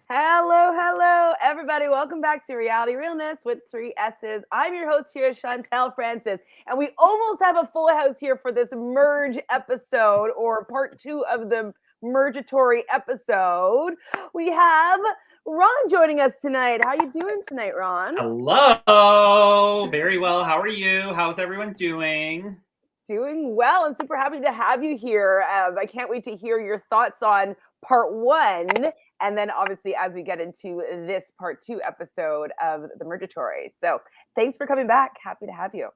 Hello, everybody. Welcome back to Reality Realness with 3 S's. I'm your host here, Chantele Francis, and we almost have a full house here for this merge episode or part 2 of the mergatory episode. We have Ron joining us tonight. How you doing tonight, Ron? Hello. Very well. How are you? How's everyone doing? Doing well and super happy to have you here. I can't wait to hear your thoughts on part 1. And then obviously as we get into this part 2 episode of the Mergatory. So thanks for coming back. Happy to have you.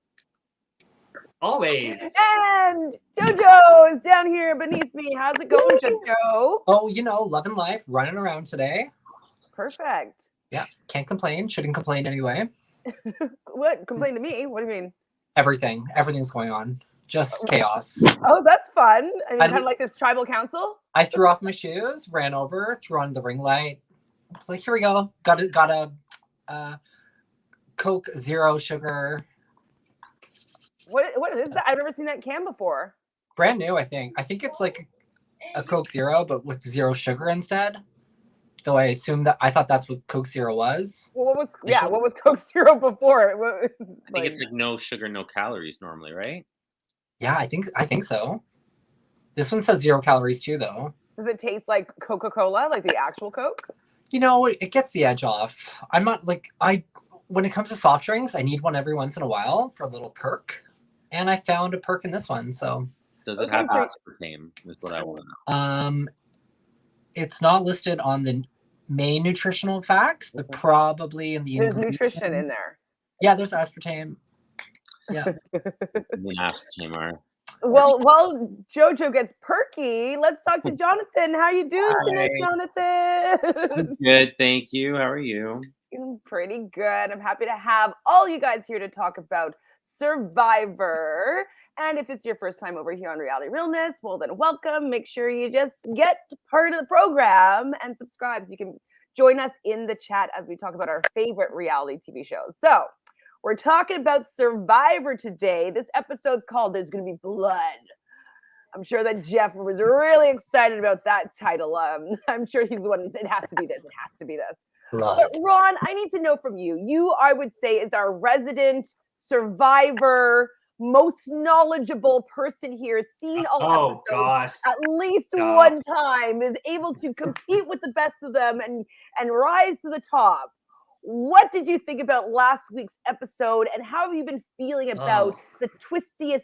Always. And Jojo is down here beneath me. How's it going, Jojo? Oh, loving life, running around today. Perfect. Yeah, can't complain. Shouldn't complain anyway. What? Complain to me? What do you mean? Everything's going on. Just chaos. Oh, that's fun. I mean, kind of like this tribal council. I threw off my shoes, ran over, threw on the ring light. It's like, here we go. Got a Coke Zero sugar. What is that? I've never seen that can before. Brand new, I think. I think it's like a Coke Zero, but with zero sugar instead. Though I thought that's what Coke Zero was. Well, what was Coke Zero before? I think it's like no sugar, no calories normally, right? Yeah, I think so. This one says 0 calories too, though. Does it taste like Coca-Cola, like the actual Coke? It gets the edge off. I'm not when it comes to soft drinks, I need one every once in a while for a little perk. And I found a perk in this one, so. Does it have aspartame? Is what I want to know. It's not listed on the main nutritional facts, but probably in the There's nutrition in there. Yeah, there's aspartame. Yeah. The aspartame are. Well, while Jojo gets perky, let's talk to Jonathan. How you doing tonight, Jonathan? Good, thank you. How are you? Doing pretty good. I'm happy to have all you guys here to talk about Survivor. And if it's your first time over here on Reality Realness, well then welcome. Make sure you just get part of the program and subscribe so you can join us in the chat as we talk about our favorite reality TV shows. So we're talking about Survivor today. This episode's called There's Gonna Be Blood. I'm sure that Jeff was really excited about that title. I'm sure he's the one who said, it has to be this, it has to be this. Blood. But Ron, I need to know from you. You, I would say, is our resident Survivor, most knowledgeable person here, seen all episodes at least one time, is able to compete with the best of them and rise to the top. What did you think about last week's episode, and how have you been feeling about the twistness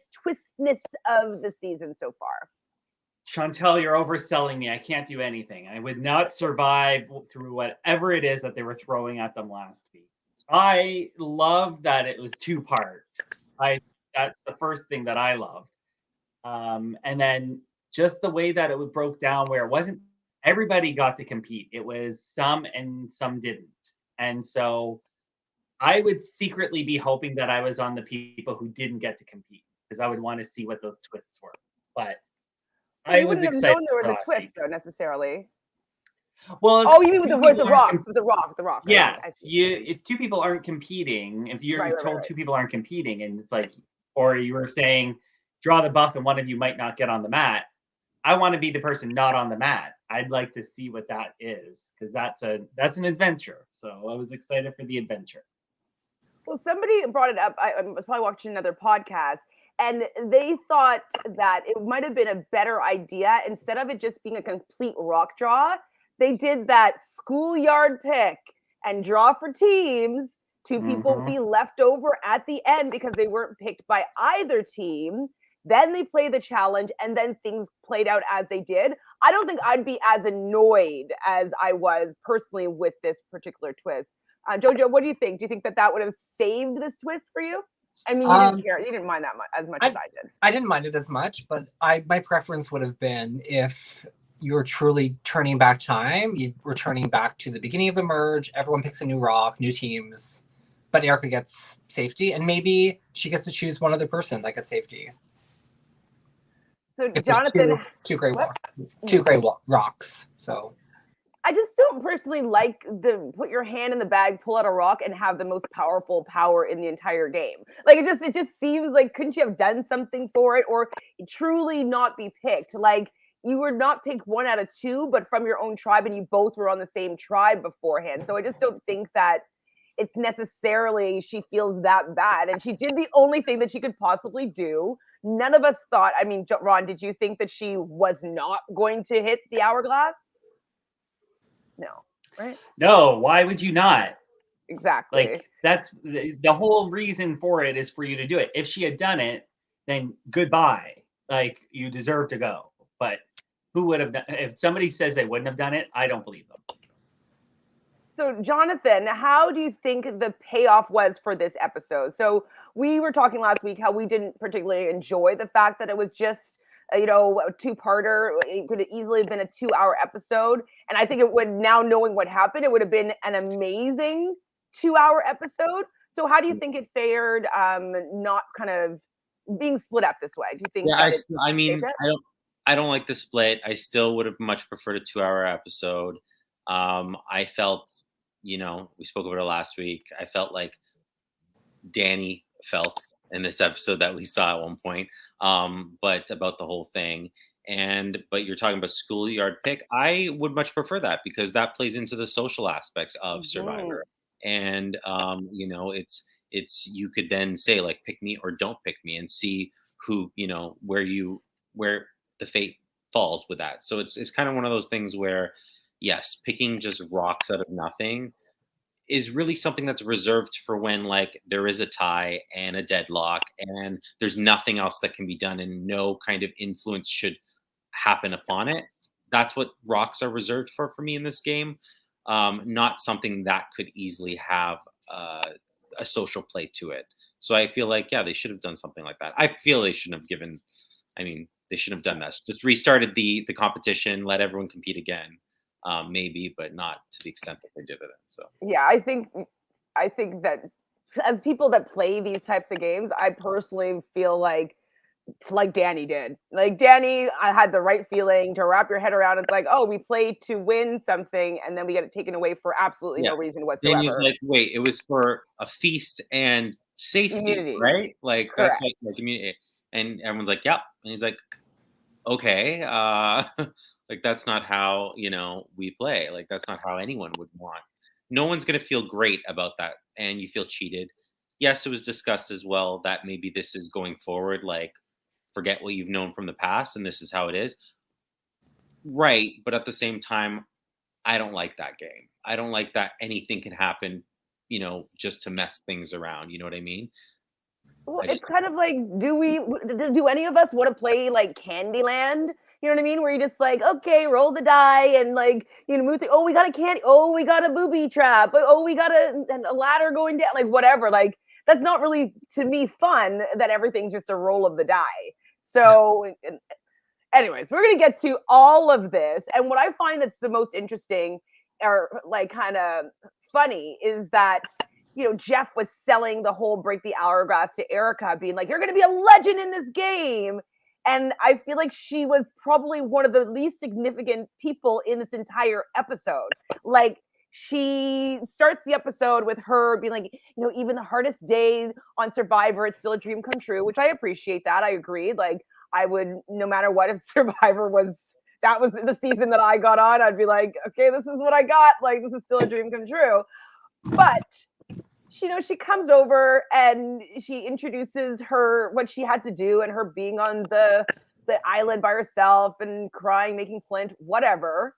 of the season so far? Chantele, you're overselling me. I can't do anything. I would not survive through whatever it is that they were throwing at them last week. I love that it was 2-part. That's the first thing that I loved. And then just the way that it broke down, where it wasn't everybody got to compete. It was some and some didn't. And so I would secretly be hoping that I was on the people who didn't get to compete, because I would want to see what those twists were. But I was excited. Known there was a twist, though, necessarily. Well, you mean with the rock? Yes, if 2 people aren't competing, if you're told 2 people aren't competing, and it's like, or you were saying draw the buff and one of you might not get on the mat, I want to be the person not on the mat. I'd like to see what that is, because that's an adventure. So I was excited for the adventure. Well, somebody brought it up. I was probably watching another podcast, and they thought that it might have been a better idea, instead of it just being a complete rock draw, they did that schoolyard pick and draw for teams. 2 people be left over at the end because they weren't picked by either team. Then they play the challenge, and then things played out as they did. I don't think I'd be as annoyed as I was personally with this particular twist. Jojo, what do you think? Do you think that would have saved this twist for you? I mean, you didn't care. You didn't mind that much as I did. I didn't mind it as much, but my preference would have been if you're truly turning back time, you were turning back to the beginning of the merge, everyone picks a new rock, new teams, but Erica gets safety, and maybe she gets to choose one other person that gets safety. So Jonathan, two gray rocks. So I just don't personally like the put your hand in the bag, pull out a rock, and have the most powerful power in the entire game. Like it just seems like, couldn't you have done something for it, or truly not be picked? Like, you were not picked 1 out of 2, but from your own tribe, and you both were on the same tribe beforehand. So I just don't think that it's necessarily she feels that bad. And she did the only thing that she could possibly do. None of us thought, I mean, Ron, did you think that she was not going to hit the hourglass? No, right? No, why would you not? Exactly. Like, that's the whole reason for it, is for you to do it. If she had done it, then goodbye. Like, you deserve to go. But who would have done, if somebody says they wouldn't have done it, I don't believe them. So, Jonathan, how do you think the payoff was for this episode? So, we were talking last week how we didn't particularly enjoy the fact that it was just, a 2-parter. It could have easily been a 2-hour episode. And I think it would, now knowing what happened, it would have been an amazing 2-hour episode. So, how do you think it fared, not kind of being split up this way? Do you think? Yeah, I don't like the split. I still would have much preferred a 2-hour episode. I felt, we spoke about it last week. I felt like Danny felt in this episode that we saw at one point, but about the whole thing. But you're talking about schoolyard pick. I would much prefer that, because that plays into the social aspects of Survivor. And, it's you could then say, like, pick me or don't pick me, and see who, where the fate falls with that. So it's kind of one of those things where, yes, picking just rocks out of nothing is really something that's reserved for when, like, there is a tie and a deadlock and there's nothing else that can be done and no kind of influence should happen upon it. That's what rocks are reserved for me in this game. Not something that could easily have a social play to it. So I feel like, yeah, they should have done something like that. I feel they shouldn't have they shouldn't have done that. Just restarted the competition, let everyone compete again. Maybe, but not to the extent that they did it. So yeah, I think that as people that play these types of games, I personally feel like Danny did. Like, Danny, I had the right feeling to wrap your head around. It's like, oh, we played to win something, and then we get it taken away for absolutely no reason whatsoever. Danny's like, wait, it was for a feast and safety, immunity, right? Like, correct. That's like immunity. And everyone's like, yep. And he's like, okay, like, that's not how, we play. Like, that's not how anyone would want. No one's going to feel great about that. And you feel cheated. Yes, it was discussed as well that maybe this is going forward, like, forget what you've known from the past and this is how it is. Right. But at the same time, I don't like that game. I don't like that anything can happen, just to mess things around. You know what I mean? Well, it's kind of like, do any of us want to play like Candyland? You know what I mean? Where you're just like, okay, roll the die and, like, move the, oh, we got a candy, oh, we got a booby trap, oh, we got a ladder going down, like, whatever. Like, that's not really, to me, fun, that everything's just a roll of the die. So, anyways, we're going to get to all of this. And what I find that's the most interesting, or like kind of funny, is that, Jeff was selling the whole break the hourglass to Erica, being like, you're going to be a legend in this game. And I feel like she was probably one of the least significant people in this entire episode. Like, she starts the episode with her being like, even the hardest day on Survivor, it's still a dream come true, which I appreciate that. I agreed. Like, I would, no matter what, if Survivor that was the season that I got on, I'd be like, okay, this is what I got. Like, this is still a dream come true. But she comes over and she introduces her, what she had to do, and her being on the island by herself and crying, making flint, whatever.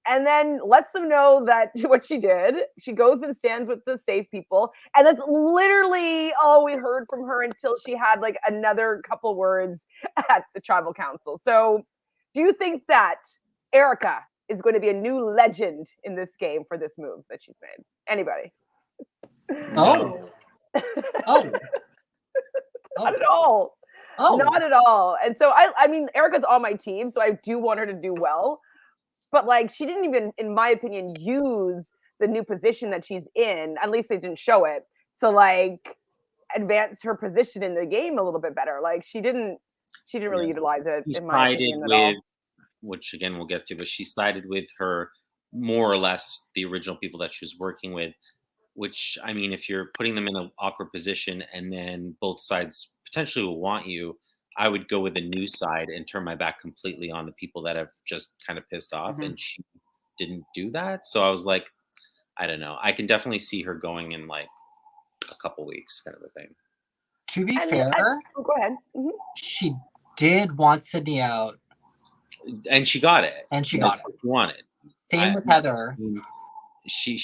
And then lets them know that what she did. She goes and stands with the safe people. And that's literally all we heard from her until she had, like, another couple words at the tribal council. So do you think that Erica is going to be a new legend in this game for this move that she's made? Anybody? Oh. Oh. Not at all. Oh. Not at all. And so I mean, Erica's on my team, so I do want her to do well. But, like, she didn't even, in my opinion, use the new position that she's in. At least they didn't show it. So, like, advance her position in the game a little bit better. Like, she didn't really utilize it, in my opinion, at all. Which, again, we'll get to, but she sided with her, more or less, the original people that she was working with. Which, I mean, if you're putting them in an awkward position and then both sides potentially will want you, I would go with the new side and turn my back completely on the people that have just kind of pissed off, Mhm. and she didn't do that. So I was like, I don't know. I can definitely see her going in like a couple weeks, kind of a thing. To be fair, go ahead. Mhm. she did want Sydney out, And she got it. and she That's got it. what she wanted. Same with Heather. She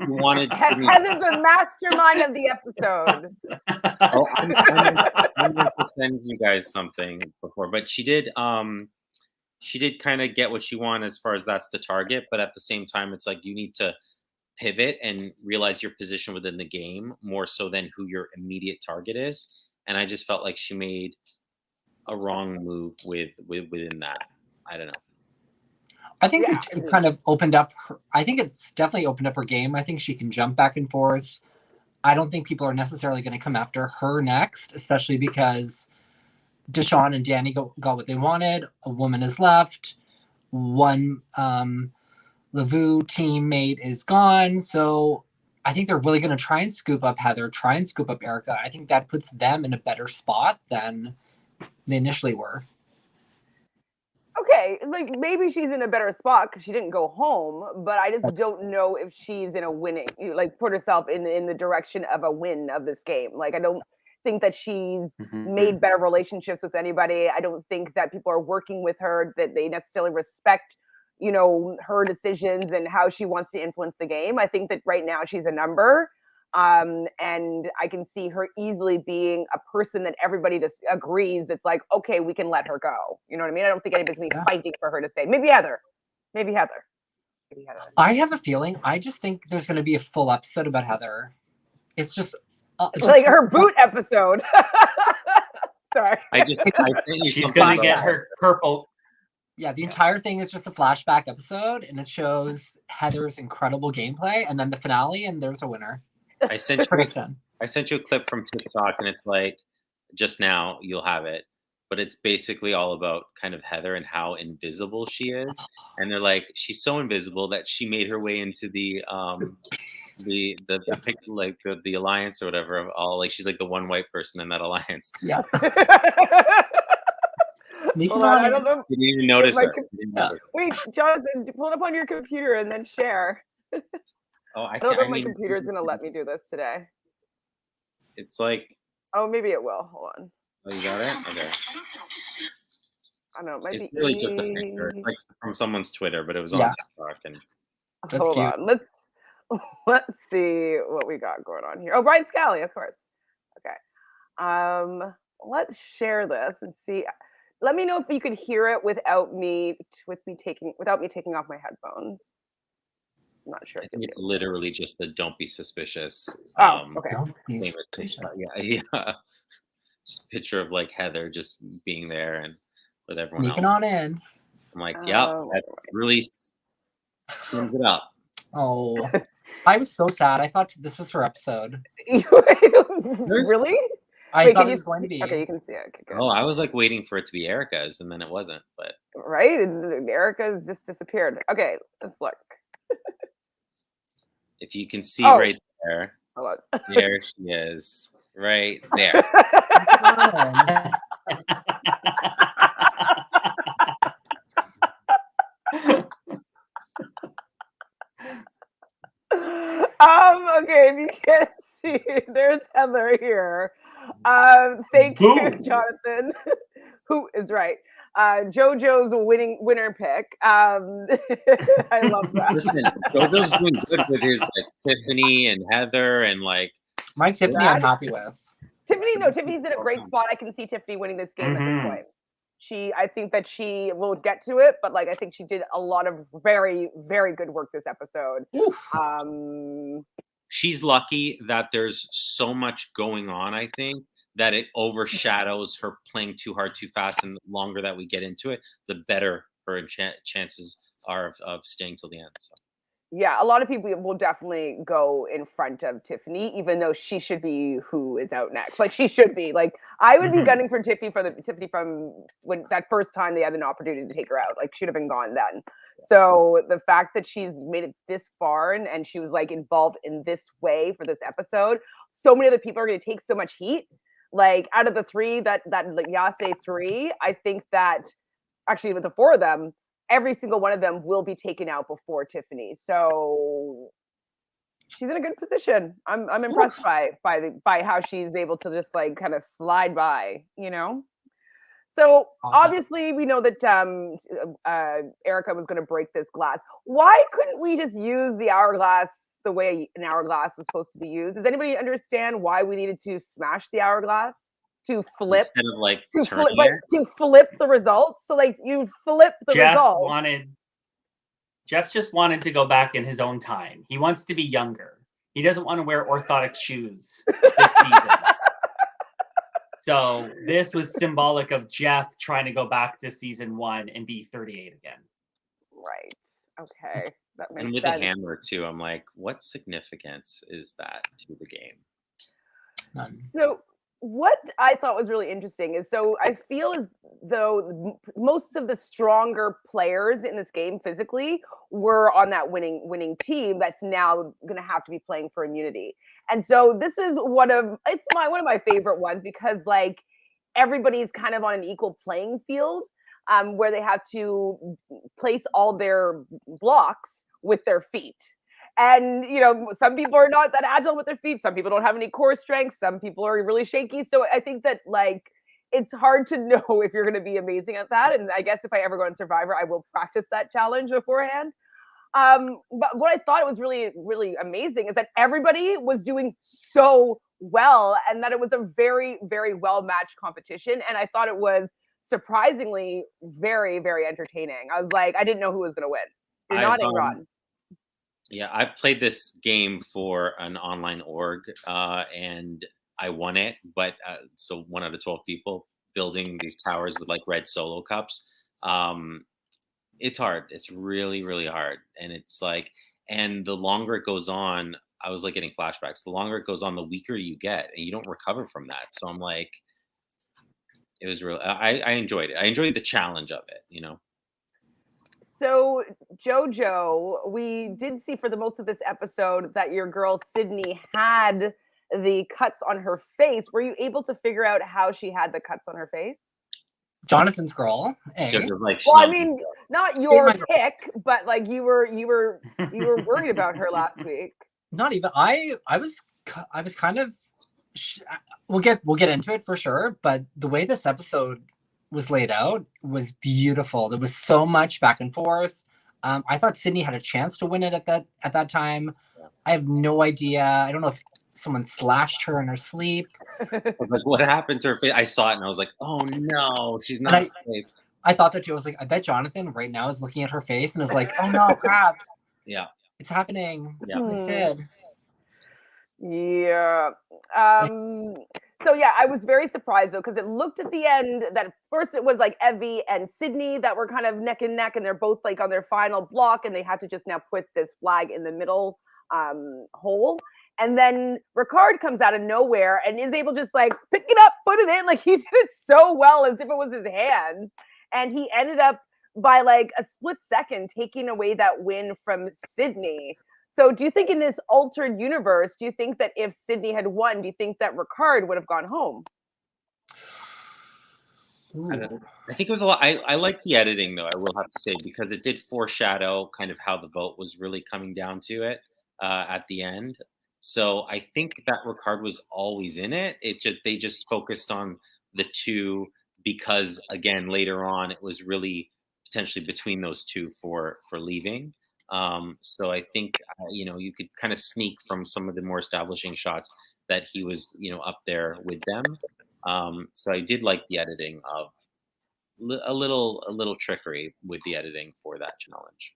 wanted. Heather's the mastermind of the episode. Oh, I'm going to send you guys something before, but she did kind of get what she wanted as far as that's the target, but at the same time, it's like you need to pivot and realize your position within the game more so than who your immediate target is. And I just felt like she made a wrong move within that. I don't know. I think it kind of opened up I think it's definitely opened up her game. I think she can jump back and forth. I don't think people are necessarily going to come after her next, especially because Deshawn and Danny got what they wanted. A woman is left. One Lavu teammate is gone. So I think they're really going to try and scoop up Heather, try and scoop up Erica. I think that puts them in a better spot than they initially were. Okay, like maybe she's in a better spot because she didn't go home, but I just don't know if she's in a winning, like put herself in the direction of a win of this game. Like I don't think that she's made better relationships with anybody. I don't think that people are working with her, that they necessarily respect, her decisions and how she wants to influence the game. I think that right now she's a number. And I can see her easily being a person that everybody just agrees it's like, okay, we can let her go. You know what I mean? I don't think anybody's going to be fighting for her to say, maybe Heather. I have a feeling. I just think there's going to be a full episode about Heather. It's just like her boot episode. Sorry. She's going to get her purple. Yeah, the entire thing is just a flashback episode, and it shows Heather's incredible gameplay, and then the finale, and there's a winner. I sent you a clip from TikTok, and it's like, just now you'll have it, but it's basically all about kind of Heather and how invisible she is. And they're like, she's so invisible that she made her way into the picture, like the alliance or whatever of all, like she's like the one white person in that alliance. Yeah. I don't know. You didn't even notice her. Wait, Jonathan, pull it up on your computer and then share. I don't know if my computer is going to let me do this today. It's like... Oh, maybe it will. Hold on. Oh, you got it? Okay. I don't know. It might be really just a picture. It's like from someone's Twitter, but it was on TikTok. And hold on. Let's see what we got going on here. Oh, Brian Scally, of course. Okay. Let's share this and see. Let me know if you could hear it without me taking off my headphones. I'm not sure. I think it's literally just the "Don't be suspicious." Okay. Don't be suspicious. Yeah. Just a picture of like Heather just being there and with everyone Sneaking else. on in. I'm like, that really sums it up. Oh, I was so sad. I thought this was her episode. Really? I thought it was going to be. Okay, you can see it. Okay, oh, I was like waiting for it to be Erica's, and then it wasn't. But right, and Erica's just disappeared. Okay, let's look. If you can see right there, hold on. There she is, right there. Okay, if you can't see, there's Heather here. Thank you, Jonathan, who is right. Jojo's winner pick. I love that. Listen, Jojo's doing good with his like Tiffany and Heather and like. My Tiffany, I'm happy with. Tiffany's in a great spot. I can see Tiffany winning this game at this point. I think that she will get to it, but like I think she did a lot of very, very good work this episode. She's lucky that there's so much going on, I think, that it overshadows her playing too hard, too fast, and the longer that we get into it, the better her chances are of staying till the end. So. Yeah, a lot of people will definitely go in front of Tiffany, even though she should be who is out next. Like she should be. Like I would be gunning for Tiffany from when that first time they had an opportunity to take her out. Like should have been gone then. So the fact that she's made it this far and she was like involved in this way for this episode, so many other people are going to take so much heat. like out of the three that like Yase 3, I think that actually with the 4 of them, every single one of them will be taken out before Tiffany. So she's in a good position. I'm impressed by how she's able to just like kind of slide by, you know. So obviously we know that Erica was going to break this glass. Why couldn't we just use the hourglass the way an hourglass was supposed to be used? Does anybody understand why we needed to smash the hourglass to flip instead of like to turning flip, it? to flip the results? So like you flip the results. Jeff just wanted to go back in his own time. He wants to be younger. He doesn't want to wear orthotic shoes this season. So this was symbolic of Jeff trying to go back to season 1 and be 38 again. Right. Okay. That makes And with sense. a hammer too, I'm like, what significance is that to the game? None. So what I thought was really interesting is, so I feel as though most of the stronger players in this game physically were on that winning team that's now going to have to be playing for immunity. And so this is one of my favorite ones, because like everybody's kind of on an equal playing field, where they have to place all their blocks with their feet. And, you know, some people are not that agile with their feet. Some people don't have any core strength. Some people are really shaky. So I think that, like, it's hard to know if you're going to be amazing at that. And I guess if I ever go on Survivor, I will practice that challenge beforehand. But what I thought was really, really amazing is that everybody was doing so well, and that it was a very, very well-matched competition. And I thought it was surprisingly very, very entertaining. I was like, I didn't know who was going to win. You're nodding, Ron. Yeah, I've played this game for an online org, and I won it. But so 1 out of 12 people building these towers with like red solo cups. It's hard. It's really, really hard. And it's like, and the longer it goes on, I was like getting flashbacks. The longer it goes on, the weaker you get, and you don't recover from that. So I'm like, it was real. I enjoyed it. I enjoyed the challenge of it, you know. So, Jojo, we did see for the most of this episode that your girl Sydney had the cuts on her face. Were you able to figure out how she had the cuts on her face? Jonathan's girl. Jojo's like, well, I mean, not your pick, but like you were worried about her last week. Not even. I was kind of. We'll get into it for sure, but the way this episode was laid out was beautiful. There was so much back and forth. I thought Sydney had a chance to win it at that time. I have no idea. I don't know if someone slashed her in her sleep. Like, what happened to her face? I saw it and I was like, oh no, she's not safe. I thought that too. I was like, I bet Jonathan right now is looking at her face and is like, oh no, crap. Yeah. It's happening. Yeah. I said. Yeah. So yeah, I was very surprised though, because it looked at the end that at first it was like Evie and Sydney that were kind of neck and neck, and they're both like on their final block, and they had to just now put this flag in the middle hole. And then Ricard comes out of nowhere and is able to just like pick it up, put it in. Like he did it so well as if it was his hands. And he ended up by like a split second taking away that win from Sydney. So do you think in this altered universe, do you think that if Sydney had won, do you think that Ricard would have gone home? I think it was a lot. I like the editing though, I will have to say, because it did foreshadow kind of how the vote was really coming down to it at the end. So I think that Ricard was always in it. They just focused on the two because again, later on, it was really potentially between those two for leaving. So I think, you could kind of sneak from some of the more establishing shots that he was, up there with them. So I did like the editing of a little trickery with the editing for that challenge.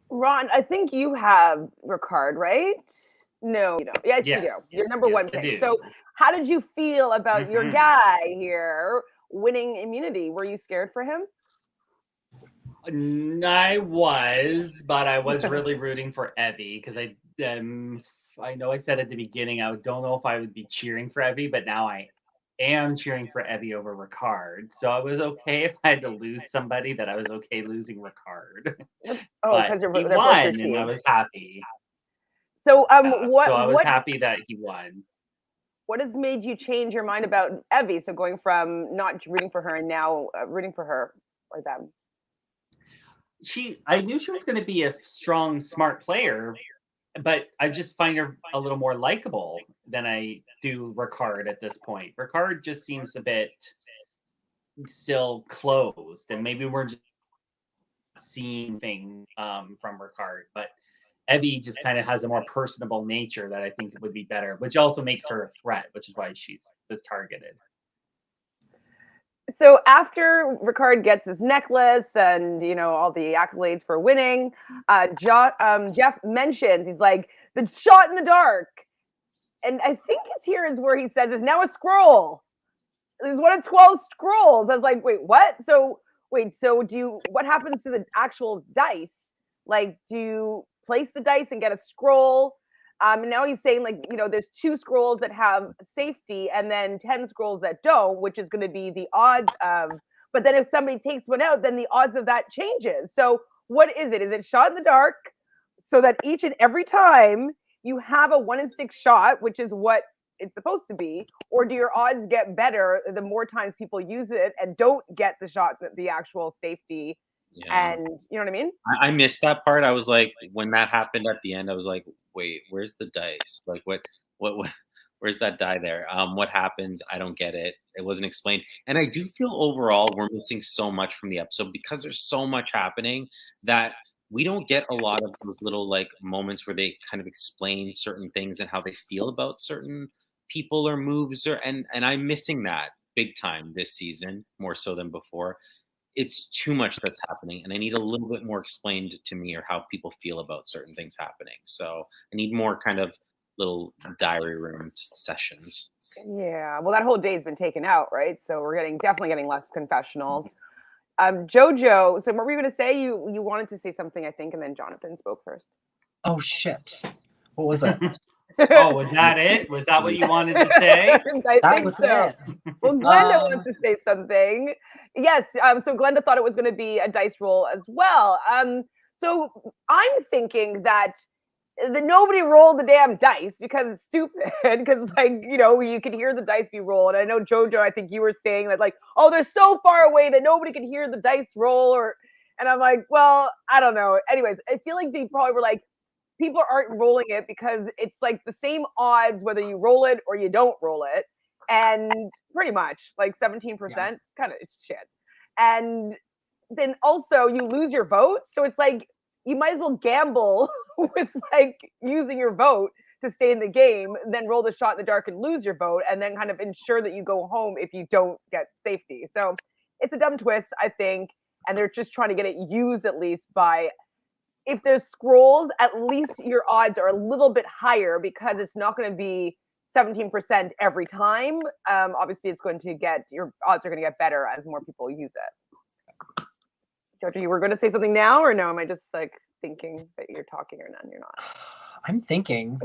Ron, I think you have Ricard, right? No, you don't. Yes, you do. You're number one pick. So how did you feel about your guy here winning immunity? Were you scared for him? I was, but I was really rooting for Evie because I know I said at the beginning I don't know if I would be cheering for Evie, but now I am cheering for Evie over Ricard. So I was okay if I had to lose somebody, that I was okay losing Ricard. Oh, because he won, and I was happy. So so I was happy that he won. what has made you change your mind about Evie? So going from not rooting for her and now rooting for her or them. I knew she was going to be a strong, smart player, but I just find her a little more likable than I do Ricard at this point. Ricard just seems a bit still closed, and maybe we're just seeing things from Ricard, but Evie just kind of has a more personable nature that I think would be better, which also makes her a threat, which is why she was targeted. So after Ricard gets his necklace and all the accolades for winning, Jeff mentions, he's like, the shot in the dark, and I think it's here is where he says it's now a scroll. There's one of 12 scrolls. I was like, wait, what? So what happens to the actual dice? Like, do you place the dice and get a scroll? And now he's saying, like, there's 2 scrolls that have safety and then 10 scrolls that don't, which is going to be the odds of. But then if somebody takes one out, then the odds of that changes. So what is it? Is it shot in the dark so that each and every time you have a 1 in 6 shot, which is what it's supposed to be, or do your odds get better the more times people use it and don't get the shot, the actual safety? Yeah. And you know what I mean? I missed that part. I was like, when that happened at the end, I was like, wait, where's the dice? Like, what, where's that die there? What happens? I don't get it. It wasn't explained. And I do feel overall we're missing so much from the episode because there's so much happening that we don't get a lot of those little like moments where they kind of explain certain things and how they feel about certain people or moves, and I'm missing that big time this season, more so than before. It's too much that's happening, and I need a little bit more explained to me or how people feel about certain things happening. So I need more kind of little diary room sessions. Yeah, well, that whole day's been taken out, right? So we're definitely getting less confessionals. Jojo, so what were you going to say? You wanted to say something, I think, and then Jonathan spoke first. Oh shit! What was it? Oh, was that it? Was that what you wanted to say? I think so. It. Well, Glenda wants to say something. Yes. So Glenda thought it was going to be a dice roll as well. So I'm thinking that nobody rolled the damn dice because it's stupid. Because you could hear the dice be rolled. I know Jojo, I think you were saying that oh, they're so far away that nobody could hear the dice roll. And I'm like, well, I don't know. Anyways, I feel like they probably were like, people aren't rolling it because it's like the same odds whether you roll it or you don't roll it, and pretty much like 17%. It's kind of shit. And then also you lose your vote, so it's like you might as well gamble with using your vote to stay in the game, then roll the shot in the dark and lose your vote, and then kind of ensure that you go home if you don't get safety. So it's a dumb twist, I think, and they're just trying to get it used at least by, if there's scrolls, at least your odds are a little bit higher because it's not going to be 17% every time. Obviously, your odds are going to get better as more people use it. Jojo, you were going to say something now, or no? Am I just thinking that you're talking, or none? You're not. I'm thinking.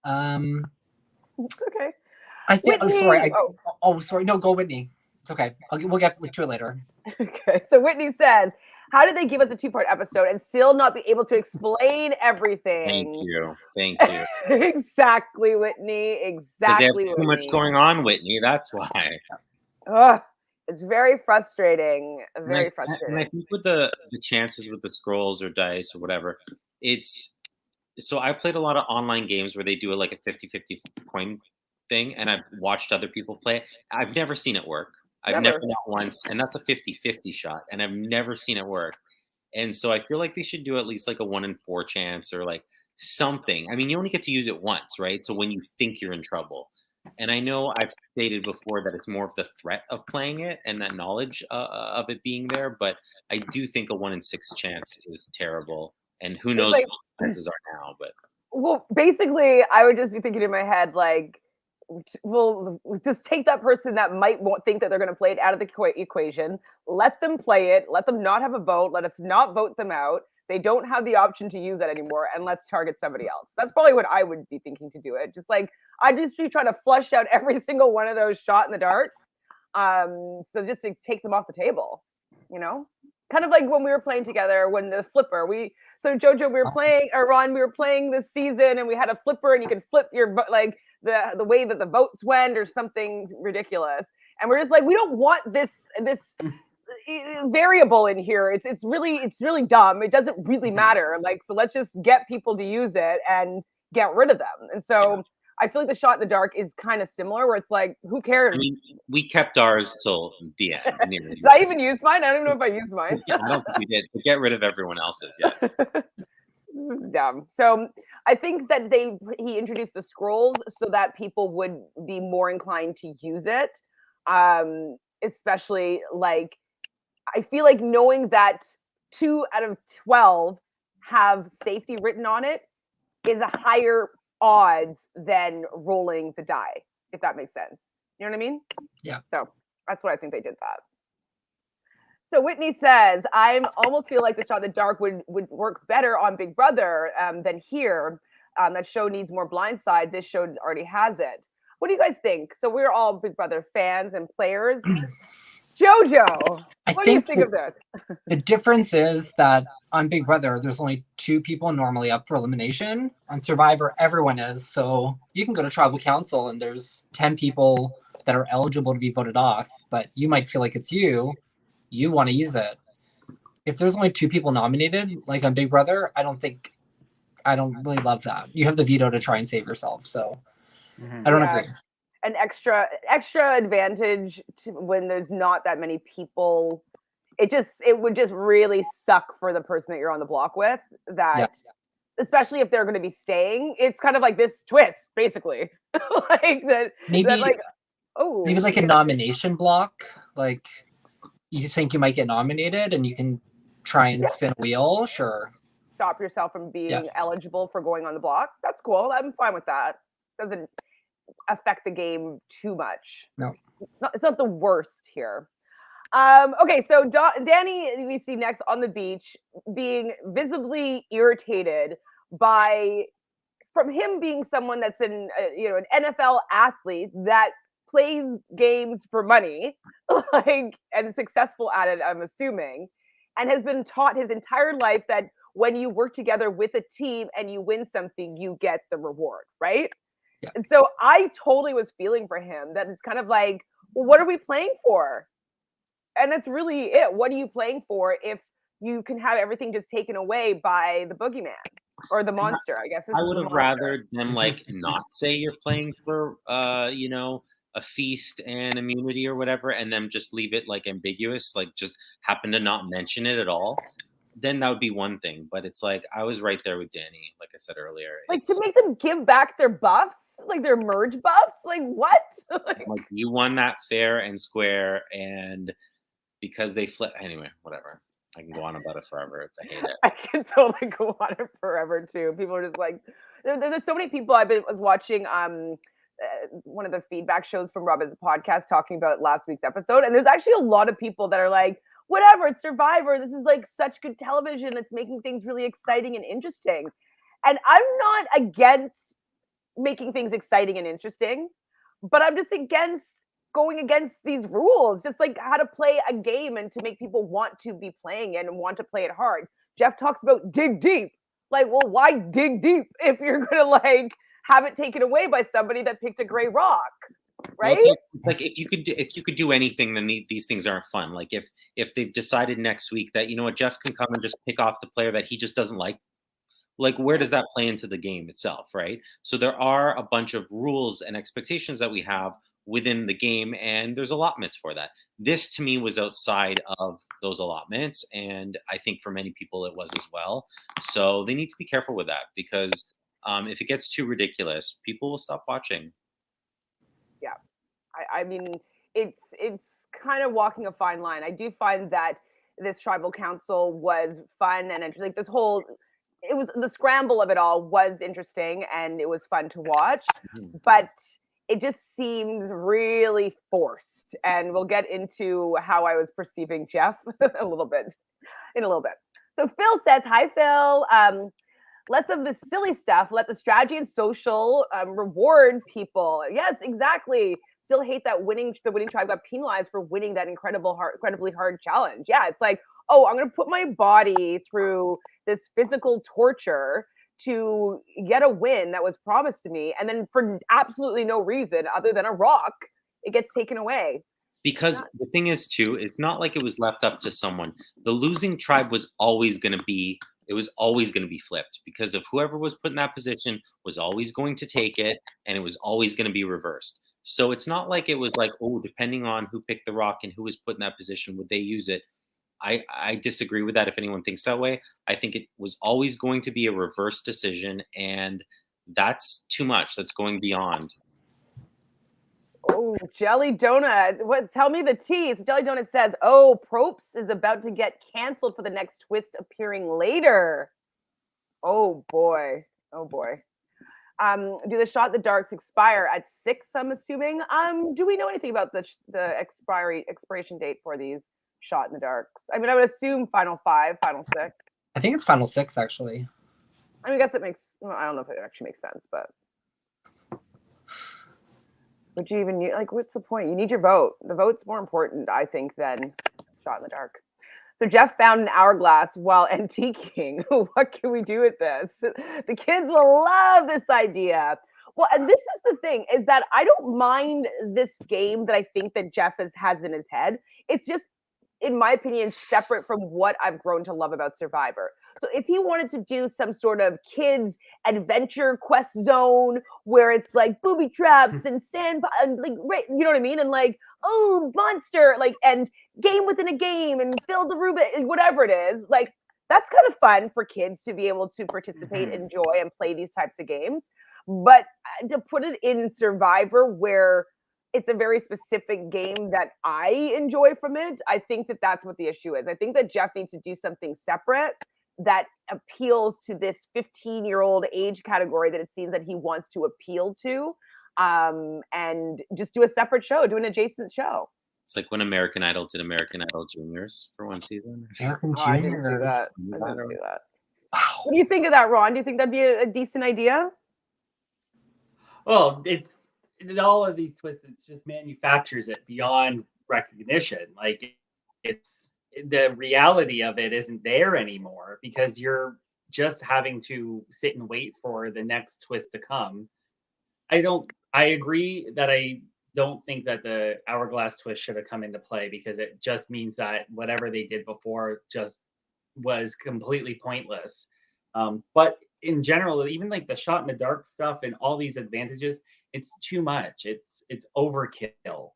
Okay. I think. Whitney, Sorry. No, go Whitney. It's okay. We'll get to it later. Okay. So Whitney says, how did they give us a 2-part episode and still not be able to explain everything? Thank you. Exactly, Whitney. Exactly. They have too much going on, Whitney. That's why. Ugh, it's very frustrating. Very frustrating. And I think with the chances with the scrolls or dice or whatever, so I've played a lot of online games where they do a 50-50 coin thing, and I've watched other people play it. I've never seen it work. I've never done it once, and that's a 50-50 shot, and I've never seen it work. And so I feel like they should do at least a 1 in 4 chance or something. I mean, you only get to use it once, right? So when you think you're in trouble. And I know I've stated before that it's more of the threat of playing it and that knowledge of it being there, but I do think a 1 in 6 chance is terrible. And who knows what the chances are now, but. Well, basically, I would just be thinking in my head, we'll just take that person that might think that they're going to play it out of the equation, let them play it, let them not have a vote, let us not vote them out. They don't have the option to use that anymore, and let's target somebody else. That's probably what I would be thinking to do it. Just I'd just be trying to flush out every single one of those shot in the dark. So just to take them off the table, Kind of like when we were playing together, when the flipper, so Jojo, we were playing, or Ron, we were playing this season, and we had a flipper, and you could flip your like the way that the votes went, or something ridiculous, and we're just like, we don't want this variable in here. It's really dumb. It doesn't really matter. Like, so let's just get people to use it and get rid of them. And so I feel like the shot in the dark is kind of similar, where it's like, who cares? I mean, we kept ours till the end. Did I even use mine? I don't even know if I used mine. I don't think we did. But get rid of everyone else's, yes. This is dumb. So I think that he introduced the scrolls so that people would be more inclined to use it. Especially like, I feel like knowing that 2 out of 12 have safety written on it is a higher odds than rolling the die, if that makes sense. You know what I mean? Yeah. So that's what I think they did that. So Whitney says, I almost feel like the shot in the dark would work better on Big Brother than here. That show needs more blindside. This show already has it. What do you guys think? So we're all Big Brother fans and players. Jojo, what do you think of this? The difference is that on Big Brother, there's only 2 people normally up for elimination. On Survivor, everyone is. So you can go to tribal council and there's 10 people that are eligible to be voted off, but you might feel like it's you want to use it. If there's only 2 people nominated, like on Big Brother, I don't really love that. You have the veto to try and save yourself. So I don't agree. An extra advantage when there's not that many people. It would just really suck for the person that you're on the block with, especially if they're going to be staying. It's kind of like this twist, basically. Like that. Maybe like a yeah. nomination block. Like you think you might get nominated and you can try and spin a wheel. Sure. Stop yourself from being eligible for going on the block. That's cool. I'm fine with that. Doesn't affect the game too much. No, it's not the worst here. Okay, so Danny, we see next on the beach being visibly irritated from him being someone that's an NFL athlete that plays games for money, and successful at it, I'm assuming, and has been taught his entire life that when you work together with a team and you win something, you get the reward, right? Yeah. And so I totally was feeling for him that it's kind of like, well, what are we playing for? And that's really it. What are you playing for if you can have everything just taken away by the boogeyman or the monster, I guess. I would have rather them not say you're playing for, a feast and immunity or whatever, and them just leave it ambiguous, just happen to not mention it at all. Then that would be one thing. But it's I was right there with Danny, like I said earlier. To make them give back their buffs, their merge buffs, what? You won that fair and square, and because they flip anyway, whatever. I can go on about it forever. I hate it. I can totally go on it forever too. People are just there's so many people. I was watching one of the feedback shows from Robin's podcast talking about last week's episode, and there's actually a lot of people that are like, whatever, it's Survivor. This is such good television. It's making things really exciting and interesting. And I'm not against making things exciting and interesting, but I'm just going against these rules, just how to play a game and to make people want to be playing it and want to play it hard. Jeff talks about dig deep. Well, why dig deep if you're going to have it taken away by somebody that picked a gray rock, right? Well, it's if you could do anything, then these things aren't fun. If they've decided next week that, Jeff can come and just pick off the player that he just doesn't like, where does that play into the game itself, right? So there are a bunch of rules and expectations that we have within the game, and there's allotments for that. This to me was outside of those allotments, and I think for many people it was as well. So they need to be careful with that, because if it gets too ridiculous, people will stop watching. Yeah, I mean, it's kind of walking a fine line. I do find that this tribal council was fun and interesting. It was the scramble of it all was interesting and it was fun to watch, but it just seems really forced. And we'll get into how I was perceiving Jeff in a little bit. So Phil says, hi, Phil. Less of the silly stuff. Let the strategy and social reward people. Yes, exactly. Still hate that the winning tribe got penalized for winning that incredibly hard challenge. Yeah, it's oh, I'm going to put my body through this physical torture to get a win that was promised to me, and then for absolutely no reason other than a rock, it gets taken away. Because the thing is, too, it's not like it was left up to someone. The losing tribe was always going to be, it was always going to be flipped, because of whoever was put in that position was always going to take it, and it was always going to be reversed. So it's not like it was like, oh, depending on who picked the rock and who was put in that position, would they use it? I disagree with that if anyone thinks that way. I think it was always going to be a reverse decision, and that's too much. That's going beyond. Oh, Jelly Donut. What? Tell me the tea. So Jelly Donut says, oh, Propes is about to get canceled for the next twist appearing later. Oh, boy. Oh, boy. Do the shot the darks expire at 6, I'm assuming? Do we know anything about the expiration date for these shot in the darks? I mean, I would assume final 5, final 6. I think it's final 6, actually. I mean, I guess it makes, well, I don't know if it actually makes sense, but would you even need, like, what's the point? You need your vote. The vote's more important, I think, than shot in the dark. So Jeff found an hourglass while antiquing. What can we do with this? The kids will love this idea. Well, and this is the thing, is that I don't mind this game that I think that Jeff has in his head. It's just, in my opinion, separate from what I've grown to love about Survivor. So if he wanted to do some sort of kids adventure quest zone where it's like booby traps and sand, and like, you know what I mean? And like, oh, monster, like, and game within a game and fill the Rubik, whatever it is, like, that's kind of fun for kids to be able to participate, enjoy, and play these types of games. But to put it in Survivor where it's a very specific game that I enjoy from it, I think that that's what the issue is. I think that Jeff needs to do something separate that appeals to this 15-year-old age category that it seems that he wants to appeal to, and just do a separate show, do an adjacent show. It's like when American Idol did American Idol Juniors for one season. American I didn't see Juniors. that. I didn't see that. Wow. What do you think of that, Ron? Do you think that'd be a decent idea? Well, it's all of these twists. It's just manufactures it beyond recognition. Like it's the reality of it isn't there anymore because you're just having to sit and wait for the next twist to come. I agree that I don't think that the hourglass twist should have come into play because it just means that whatever they did before just was completely pointless. But in general, even like the shot in the dark stuff and all these advantages, it's too much. It's overkill.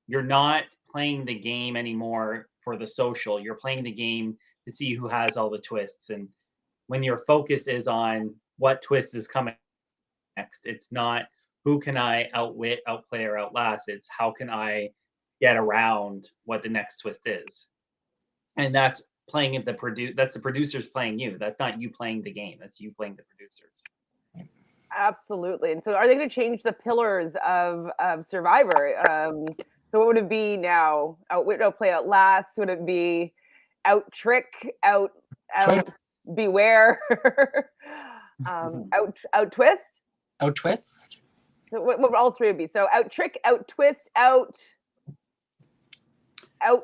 You're not playing the game anymore for the social. You're playing the game to see who has all the twists. And when your focus is on what twist is coming next, it's not who can I outwit, outplay, or outlast. It's how can I get around what the next twist is. And that's playing at that's the producers playing you. That's not you playing the game. That's you playing the producers. Absolutely. And so are they going to change the pillars of Survivor? So what would it be now? Outwit, outplay, outlast? Would it be out trick, out beware, out twist? Out twist? So what would all three would be? So out trick, out twist, out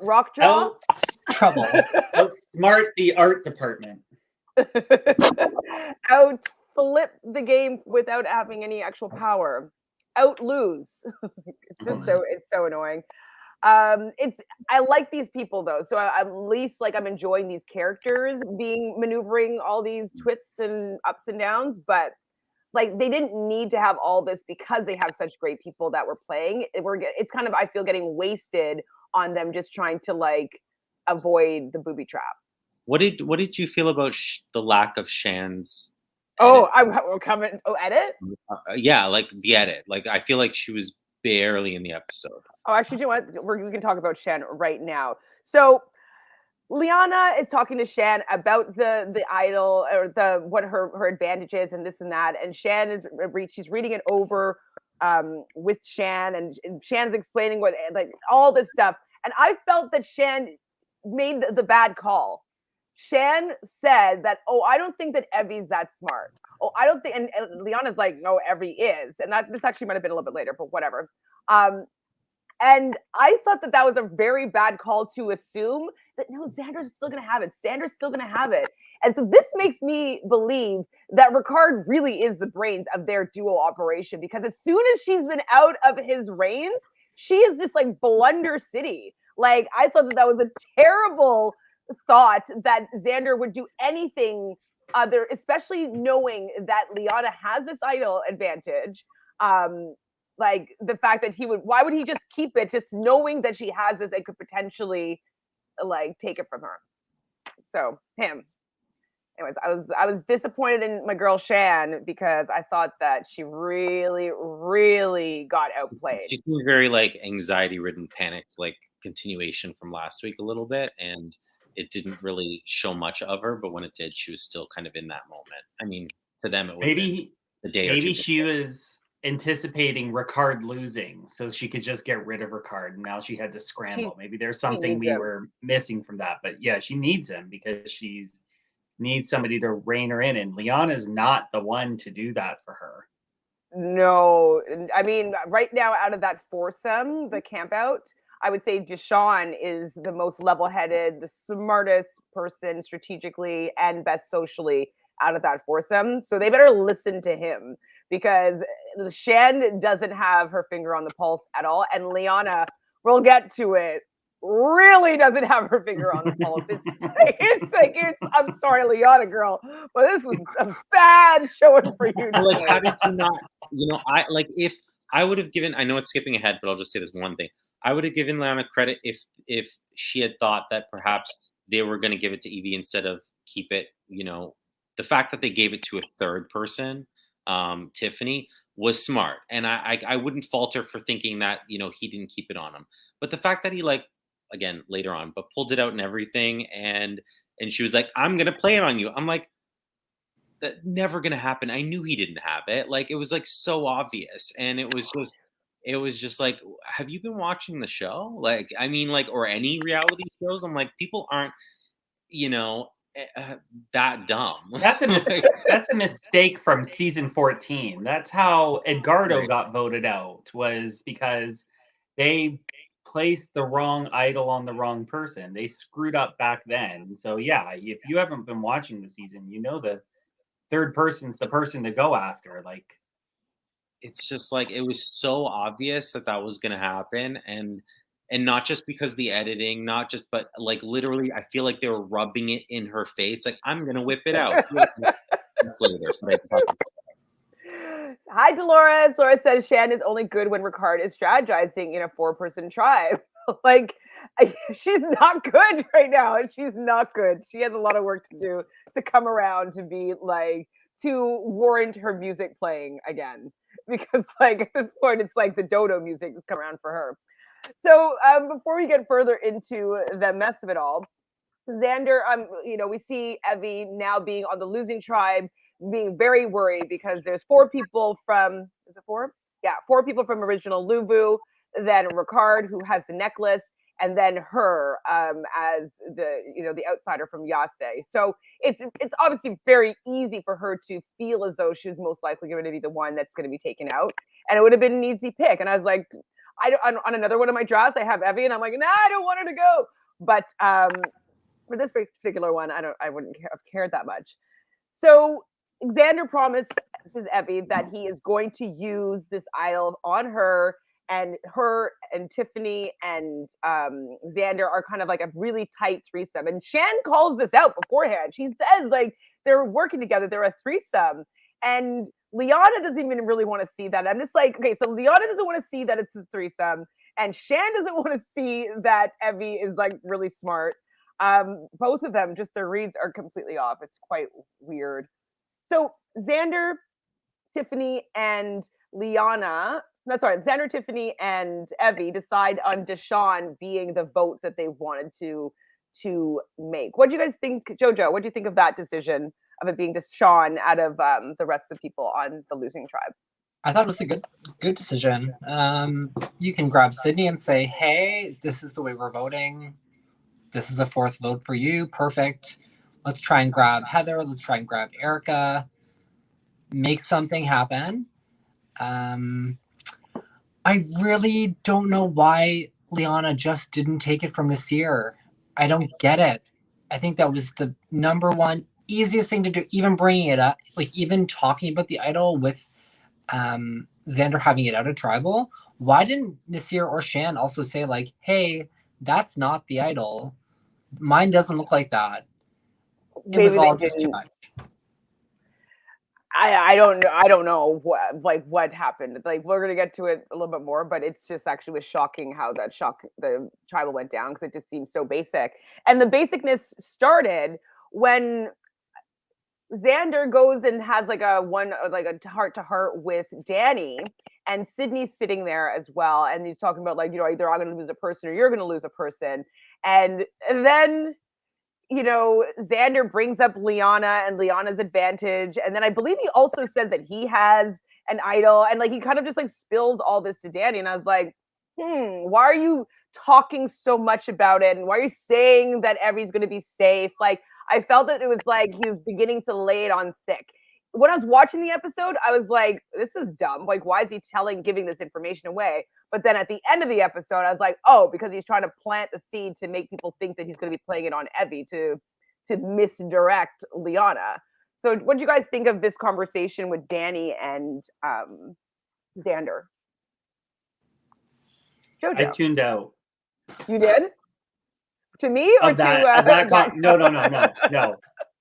rock draw? Out Trouble. Outsmart the art department. Out flip the game without having any actual power. Out lose. It's just it's so annoying. I like these people though, so at least like I'm enjoying these characters maneuvering all these twists and ups and downs, but like they didn't need to have all this because they have such great people that were playing. It's kind of, I feel, getting wasted on them just trying to like avoid the booby trap. What did you feel about the lack of Shan's? Oh, we're coming. Oh, edit? Yeah, like the edit. Like I feel like she was barely in the episode. Oh, actually, do you know what? We can talk about Shan right now. So Liana is talking to Shan about the idol or what her advantage is and this and that. And Shan she's reading it over with Shan, and Shan's explaining what, like, all this stuff. And I felt that Shan made the bad call. Shan said that, oh, I don't think that Evie's that smart. Oh, I don't think, and Liana's like, no, Evie is. And this actually might have been a little bit later, but whatever. And I thought that that was a very bad call to assume that no, Xander's still going to have it. Xander's still going to have it. And so this makes me believe that Ricard really is the brains of their duo operation, because as soon as she's been out of his reigns, she is just like Blunder City. Like, I thought that that was a terrible thought that Xander would do anything other, especially knowing that Liana has this idol advantage. Like the fact that why would he just keep it, just knowing that she has this and could potentially like take it from her. So him. Anyways, I was disappointed in my girl Shan, because I thought that she really, really got outplayed. She's been very like anxiety-ridden, panicked, like continuation from last week a little bit, and it didn't really show much of her. But when it did, she was still kind of in that moment. I mean, to them, it would maybe the day. Maybe she was anticipating Ricard losing, so she could just get rid of Ricard, and now she had to scramble. Maybe there's something we were missing from that. But yeah, she needs him because she's needs somebody to rein her in, and Liana's not the one to do that for her. No, I mean, right now, out of that foursome, the camp out, I would say Deshawn is the most level-headed, the smartest person strategically and best socially out of that foursome. So they better listen to him, because Shan doesn't have her finger on the pulse at all, and Liana, we'll get to it, really doesn't have her finger on the pulse. I'm sorry, Liana girl, but this was a bad showing for you. Like, how did you not? I like, if I would have given. I know it's skipping ahead, but I'll just say this one thing. I would have given Liana credit if she had thought that perhaps they were going to give it to Evie instead of keep it. The fact that they gave it to a third person, Tiffany, was smart, and I wouldn't fault her for thinking that he didn't keep it on him. But the fact that he again later on, but pulled it out and everything, and she was like, "I'm gonna play it on you." I'm like, that never gonna happen. I knew he didn't have it. Like, it was like so obvious, and it was just like, have you been watching the show? Like, I mean, like, or any reality shows? I'm like, people aren't, that dumb. That's a mistake from season 14. That's how Edgardo got voted out, was because they placed the wrong idol on the wrong person. They screwed up back then. So yeah, if you haven't been watching the season, the third person's the person to go after. Like, it's just like, it was so obvious that was going to happen, and not just because the editing, but like literally, I feel like they were rubbing it in her face. Like, I'm going to whip it out. Hi, Dolores. Laura says Shan is only good when Ricard is strategizing in a 4-person tribe. Like, she's not good right now. She's not good. She has a lot of work to do to come around to be like, to warrant her music playing again. Because like, at this point, it's like the dodo music has come around for her. So before we get further into the mess of it all, Xander, we see Evie now being on the losing tribe, being very worried because there's 4 people from, is it 4? Yeah, 4 people from original Luvu, then Ricard, who has the necklace, and then her as the outsider from Yase. So it's obviously very easy for her to feel as though she's most likely going to be the one that's going to be taken out, and it would have been an easy pick. And I was like, on another one of my drafts, I have Evie, and I'm like, nah, I don't want her to go. But for this particular one, I wouldn't have cared that much. So Xander promised Evie that he is going to use this idol on her, and her and Tiffany and Xander are kind of like a really tight threesome. And Shan calls this out beforehand. She says like they're working together, they're a threesome. And Liana doesn't even really want to see that. I'm just like, okay, so Liana doesn't want to see that it's a threesome, and Shan doesn't want to see that Evie is like really smart. Both of them, just their reads are completely off. It's quite weird. So Xander, Tiffany, and Xander, Tiffany, and Evie decide on Deshawn being the vote that they wanted to make. What do you guys think, Jojo? What do you think of that decision of it being Deshawn out of the rest of the people on the losing tribe? I thought it was a good decision. You can grab Sydney and say, hey, this is the way we're voting. This is a 4th vote for you. Perfect. Let's try and grab Heather. Let's try and grab Erica. Make something happen. I really don't know why Liana just didn't take it from Nasir. I don't get it. I think that was the number one easiest thing to do. Even bringing it up, like even talking about the idol with Xander having it out of tribal. Why didn't Nasir or Shan also say like, "Hey, that's not the idol. Mine doesn't look like that." It was Maybe they all just too didn't. much. I don't know. I don't know what happened. Like we're gonna get to it a little bit more, but it's just actually was shocking how the tribal went down because it just seems so basic. And the basicness started when Xander goes and has like a heart to heart with Danny, and Sydney's sitting there as well, and he's talking about like either I'm gonna lose a person or you're gonna lose a person, and then Xander brings up Liana and Liana's advantage. And then I believe he also says that he has an idol. And like he kind of just like spills all this to Danny. And I was like, why are you talking so much about it? And why are you saying that Evie's going to be safe? Like I felt that it was like he was beginning to lay it on thick. When I was watching the episode, I was like, this is dumb. Like, why is he giving this information away? But then at the end of the episode, I was like, oh, because he's trying to plant the seed to make people think that he's going to be playing it on Evie to misdirect Liana. So what do you guys think of this conversation with Danny and Xander? Jojo. I tuned out. You did? To me or of that, to of that no,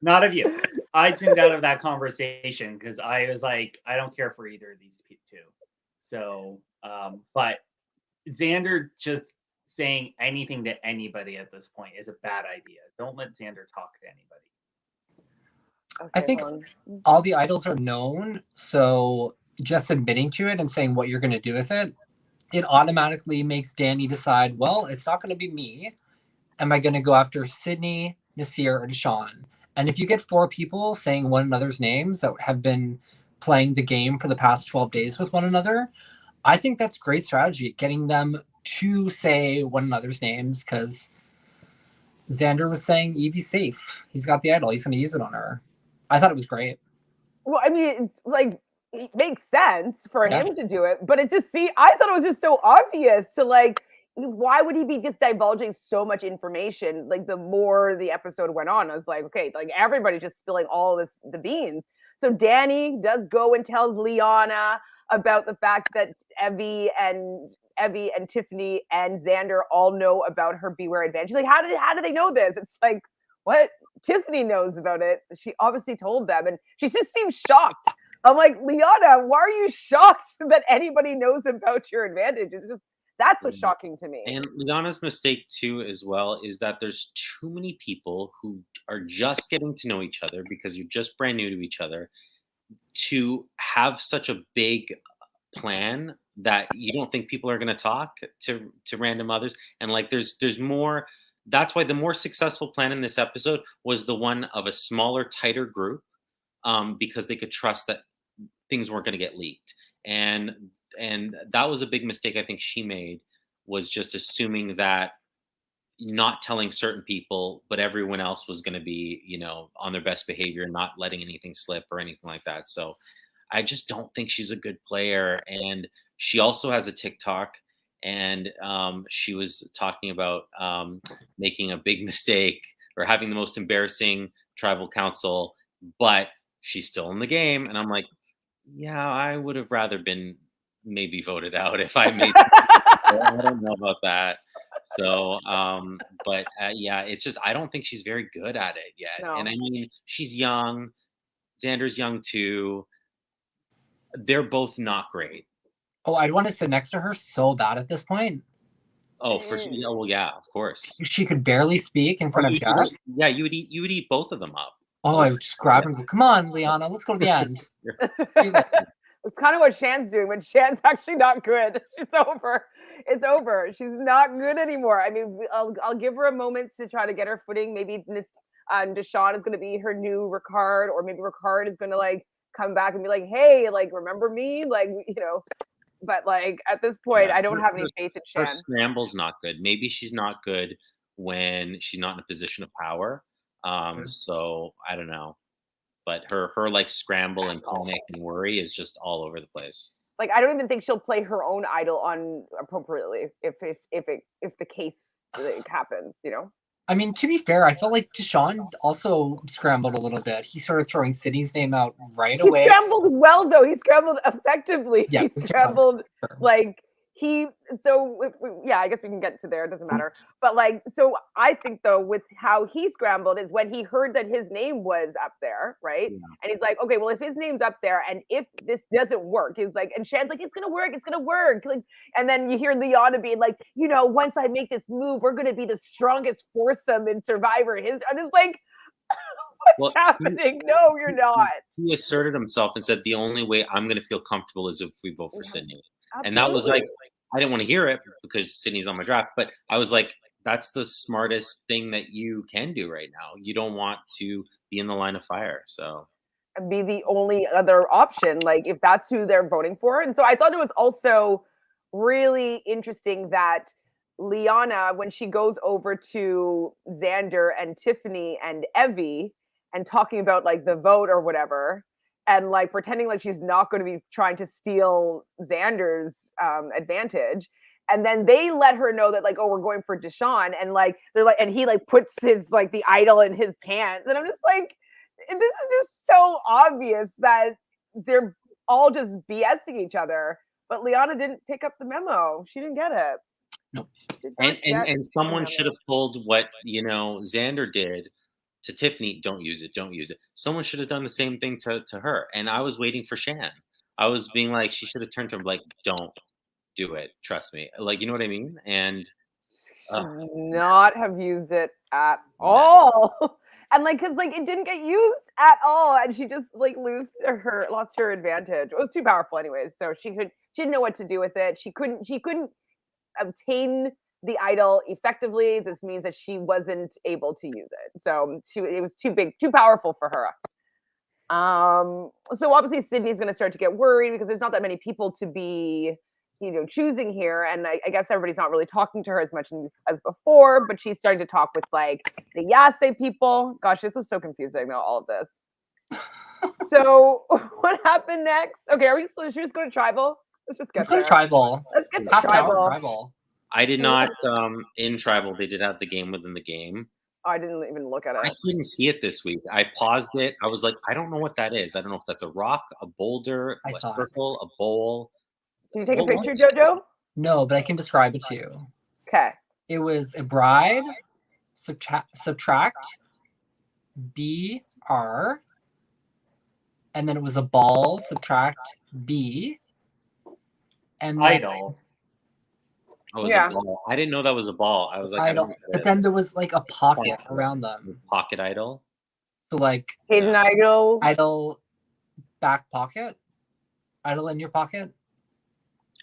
not of you. I tuned out of that conversation because I was like, I don't care for either of these two. So, but Xander just saying anything to anybody at this point is a bad idea. Don't let Xander talk to anybody. Okay, I think all the idols are known, so just admitting to it and saying what you're going to do with it, it automatically makes Danny decide, well, it's not going to be me. Am I going to go after Sydney, Nasir, or Deshawn? And if you get 4 people saying one another's names that have been playing the game for the past 12 days with one another, I think that's great strategy, getting them to say one another's names, because Xander was saying Evie's safe. He's got the idol. He's going to use it on her. I thought it was great. Well, I mean, it's like it makes sense for him to do it, but I thought it was just so obvious to like, why would he be just divulging so much information? Like the more the episode went on, I was like, okay, like everybody's just spilling all the beans. So Danny does go and tells Liana about the fact that Evie and Tiffany and Xander all know about her beware advantage. Like, how do they know this? It's like, what? Tiffany knows about it. She obviously told them, and she just seems shocked. I'm like, Liana, why are you shocked that anybody knows about your advantage? It's just that's what's shocking to me. And Liana's mistake too, as well, is that there's too many people who are just getting to know each other because you're just brand new to each other, to have such a big plan that you don't think people are going to talk to random others. And like there's more. That's why the more successful plan in this episode was the one of a smaller, tighter group, because they could trust that things weren't going to get leaked. And that was a big mistake I think she made, was just assuming that not telling certain people, but everyone else was going to be, on their best behavior, not letting anything slip or anything like that. So I just don't think she's a good player. And she also has a TikTok, and she was talking about making a big mistake or having the most embarrassing tribal council, but she's still in the game. And I'm like, yeah, I would have rather been maybe voted out if I made I don't know about that. So, but yeah, it's just, I don't think she's very good at it yet. No. And I mean, she's young. Xander's young too. They're both not great. Oh, I'd want to sit next to her so bad at this point. Oh, for sure. Oh, well, yeah, of course. She could barely speak in front of Jeff. Yeah, you would eat both of them up. Oh, I would just grab and go, come on, Liana, let's go to the end. It's kind of what Shan's doing, but Shan's actually not good. It's over. It's over. She's not good anymore. I mean, I'll give her a moment to try to get her footing. Maybe Deshawn is going to be her new Ricard, or maybe Ricard is going to like come back and be like, hey, like, remember me? Like, but like at this point, I don't have any faith in Shan. Her scramble's not good. Maybe she's not good when she's not in a position of power. So I don't know. But her like scramble and panic and worry is just all over the place. Like, I don't even think she'll play her own idol on appropriately if the case happens, you know. I mean, to be fair, I felt like Deshaun also scrambled a little bit. He started throwing Sydney's name out right He away. scrambled well, though. He scrambled effectively. Yeah, He scrambled like he. So yeah, I guess we can get to there. It doesn't matter. But like, so I think though, with how he scrambled is when he heard that his name was up there, right? Yeah. And he's like, okay, well, if his name's up there, and if this doesn't work, he's like, and Shan's like, it's gonna work, it's gonna work. Like, and then you hear Liana being like, you know, once I make this move, we're gonna be the strongest foursome in Survivor. I'm just like, what's happening? No, you're not. He asserted himself and said the only way I'm going to feel comfortable is if we vote for Sydney. Absolutely. And that was like, I didn't want to hear it because Sydney's on my draft, but I was like, that's the smartest thing that you can do right now. You don't want to be in the line of fire. So be the only other option, like if that's who they're voting for. And so I thought it was also really interesting that Liana, when she goes over to Xander and Tiffany and Evie and talking about like the vote or whatever, and like pretending like she's not going to be trying to steal Xander's advantage. And then they let her know that like, oh, we're going for Deshaun, and like they're like, and he like puts his like the idol in his pants, and I'm just like, this is just so obvious that they're all just BSing each other. But Liana didn't pick up the memo. She didn't get it. No. And someone should have pulled what, you know, Xander did to Tiffany. Don't use it. Don't use it. Someone should have done the same thing to her. And I was waiting for Shan. I was being like, she should have turned to him like, don't do it. Trust me. Like, you know what I mean? And not have used it at all. And like, cause like it didn't get used at all, and she just like lost her advantage. It was too powerful, anyways. So she didn't know what to do with it. She couldn't obtain the idol effectively. This means that she wasn't able to use it. So it was too big, too powerful for her. So obviously Sydney's going to start to get worried because there's not that many people to be, you know, choosing here, and I guess everybody's not really talking to her as much as before, but she's starting to talk with like the Yase people. Gosh, this was so confusing though, all of this. So what happened next? Okay, should we just go to tribal? Let's go to tribal. Let's get to Half an hour tribal. tribal. I did not in tribal. They did have the game within the game. Oh, I didn't even look at it. I couldn't see it this week. I paused it. I was like, I don't know what that is. I don't know if that's a rock, a boulder, a circle, a bowl. Did you take a picture, Jojo? No, but I can describe it to you. Okay. It was a bride, subtract, BR, and then it was a ball, subtract, B, and then idol. Oh, yeah. A ball. I didn't know that was a ball. I was like, idol. But then there was like a pocket around them. Pocket idol. So like hidden idol. Idol, back pocket. Idol in your pocket.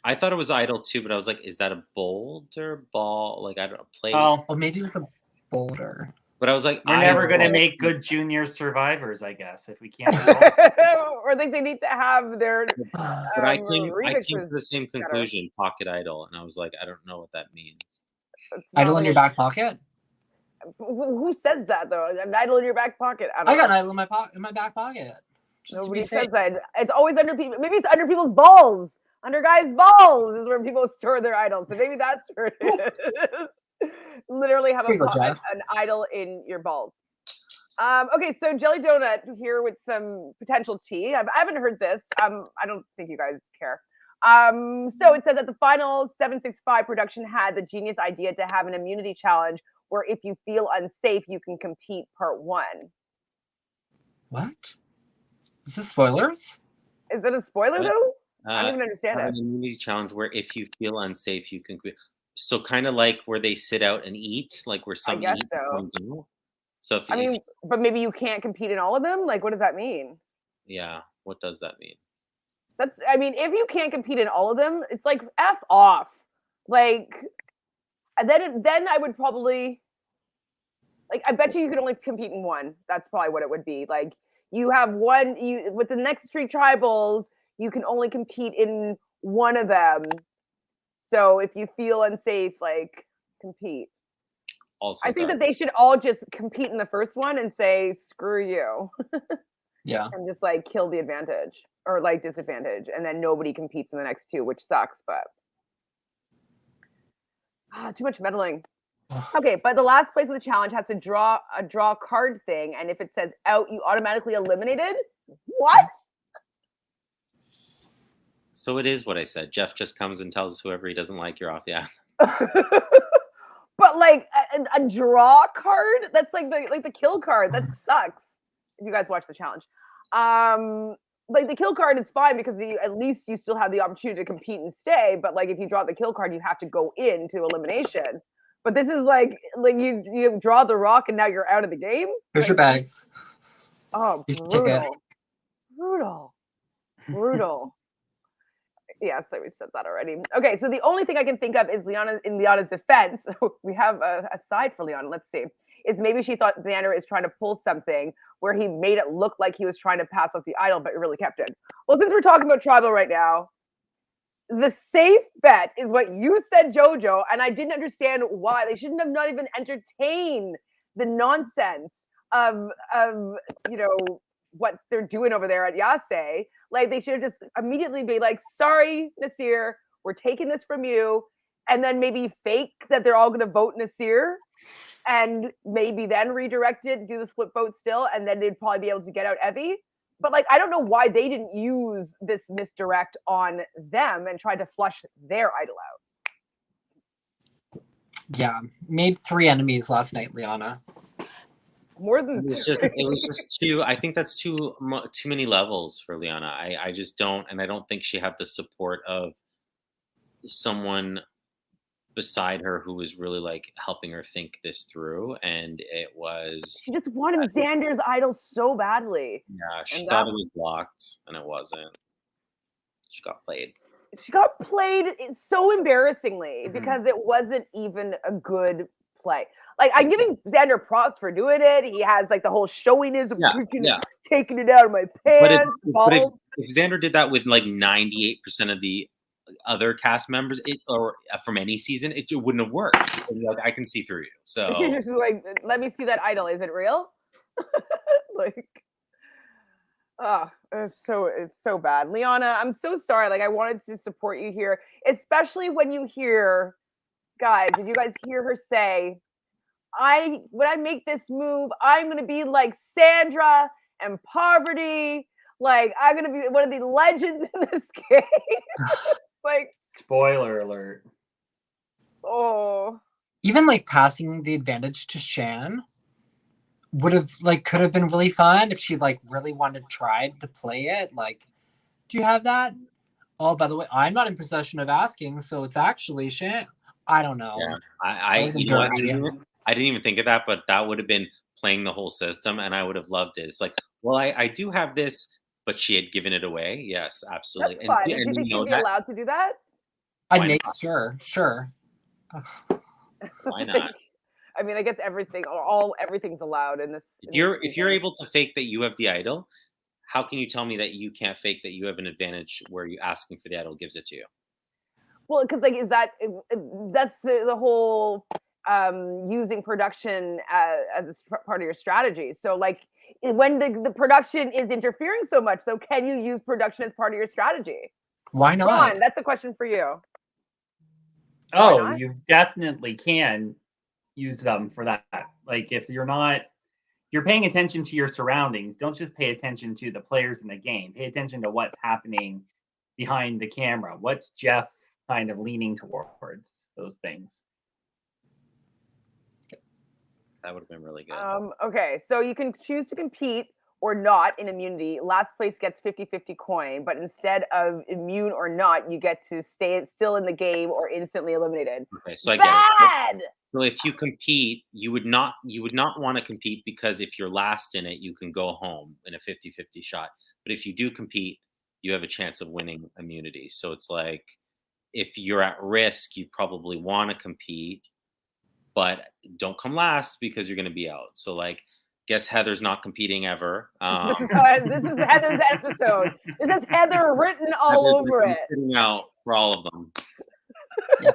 I thought it was idol too, but I was like, is that a boulder ball? Like, I don't know, plate. Oh, maybe it was a boulder. But I was like, we're never going to make good junior survivors, I guess, if we can't. Or think they need to have their. But I came to the same conclusion, pocket idol, and I was like, I don't know what that means. Idol in your back pocket. Who says that though? An idol in your back pocket. I got an idol in my back pocket. Nobody says that. It's always under people. Maybe it's under people's balls. Under guys' balls is where people store their idols. So maybe that's where it is. Literally have an idol in your balls. Okay, so Jelly Donut here with some potential tea. I haven't heard this. I don't think you guys care. So it says that the final 765 production had the genius idea to have an immunity challenge where if you feel unsafe, you can compete part 1. What? Is this spoilers? Is it a spoiler though? I don't even understand it. An immunity challenge where if you feel unsafe, you can. So kind of like where they sit out and eat, like where some eat. So. So if, I mean, but maybe you can't compete in all of them. Like, what does that mean? Yeah, what does that mean? I mean, if you can't compete in all of them, it's like F off. Like, then I would probably, like, I bet you could only compete in one. That's probably what it would be. Like, you have one. With the next 3 tribals, you can only compete in one of them. So if you feel unsafe, like, compete. Also, I think that they should all just compete in the first one and say, screw you. Yeah. and just like kill the advantage or like disadvantage, and then nobody competes in the next two, which sucks. But too much meddling. Okay, but the last place of the challenge has to draw a card thing, and if it says out, you automatically eliminated. What? So it is what I said. Jeff just comes and tells whoever he doesn't like, you're off the island. But like a draw card, that's like the kill card. That sucks. If you guys watch the challenge, like the kill card is fine because at least you still have the opportunity to compete and stay. But like if you draw the kill card, you have to go into elimination. But this is like you draw the rock and now you're out of the game. Here's your bags. Oh, brutal. Yes, so we said that already. Okay, so the only thing I can think of is Liana's defense. We have a side for Liana. Let's see. Is maybe she thought Xander is trying to pull something where he made it look like he was trying to pass off the idol, but really kept it. Well, since we're talking about tribal right now, the safe bet is what you said, Jojo, and I didn't understand why. They shouldn't have not even entertained the nonsense of what they're doing over there at Yase. Like they should have just immediately be like, sorry, Nasir, we're taking this from you. And then maybe fake that they're all going to vote Nasir and maybe then redirect it, do the split vote still. And then they'd probably be able to get out Evie. But like, I don't know why they didn't use this misdirect on them and try to flush their idol out. Yeah, made 3 enemies last night, Liana. More than it was just too. I think that's too many levels for Liana. I just don't, and I don't think she had the support of someone beside her who was really like helping her think this through. And it was. She just wanted Xander's idol so badly. Yeah, she thought it was blocked, and it wasn't. She got played. She got played so embarrassingly because it wasn't even a good play. Like, I'm giving Xander props for doing it. He has like the whole showiness of taking it out of my pants. But if Xander did that with like 98% of the other cast members, or from any season, it wouldn't have worked. Like, I can see through you. So you're just like, let me see that idol. Is it real? Like, oh, it's so bad. Liana, I'm so sorry. Like, I wanted to support you here, especially when you hear, guys, if you guys hear her say, when I make this move, I'm gonna be like Sandra and Poverty. Like, I'm gonna be one of the legends in this game. Like, spoiler alert. Oh. Even like passing the advantage to Shan could have been really fun if she like really wanted to try to play it. Like, do you have that? Oh, by the way, I'm not in possession of asking, so it's actually Shan. I don't know. Yeah, I didn't even think of that, but that would have been playing the whole system, and I would have loved it. It's like, well, I do have this, but she had given it away. Yes, absolutely. That's fine. Do you think you'd be allowed to do that? I'd make sure. Why not? I mean, I guess everything's allowed in this. If you're able to fake that you have the idol, how can you tell me that you can't fake that you have an advantage where you asking for the idol gives it to you? Well, because like, that's the whole using production as a part of your strategy. So like, when the production is interfering so much, so can you use production as part of your strategy? Why not? Ron, that's a question for you. Oh, you definitely can use them for that. Like, if you're paying attention to your surroundings, don't just pay attention to the players in the game. Pay attention to what's happening behind the camera. What's Jeff kind of leaning towards? Those things. That would have been really good. Okay, so you can choose to compete or not in immunity. Last place gets 50-50 coin, but instead of immune or not, you get to stay still in the game or instantly eliminated. Okay, so I get it. So if you compete, you would not want to compete, because if you're last in it, you can go home in a 50-50 shot. But if you do compete, you have a chance of winning immunity. So it's like, if you're at risk, you probably want to compete, but don't come last because you're going to be out. So like, guess Heather's not competing ever. This is Heather's episode. This is Heather written all over it. Sitting out for all of them. Yeah.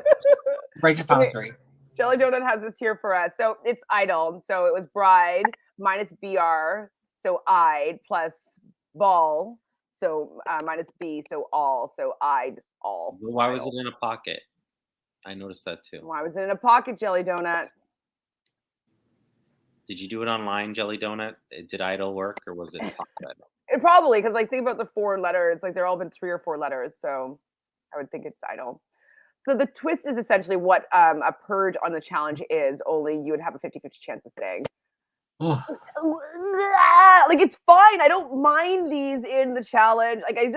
Right to final three. Jelly Donut has this here for us. So it's idol. So it was bride minus BR. So I'd plus ball. So minus B, so all. So I'd all. Why was it in a pocket? I noticed that too. Why was it in a pocket, Jelly Donut? Did you do it online, Jelly Donut? Did idle work, or was it pocket? It probably, because like think about the 4 letters, like they're all been 3 or 4 letters, so I would think it's idle. So the twist is essentially what a purge on the challenge is, only you would have a 50-50 chance of staying. Ugh. Like it's fine. I don't mind these in the challenge. Like I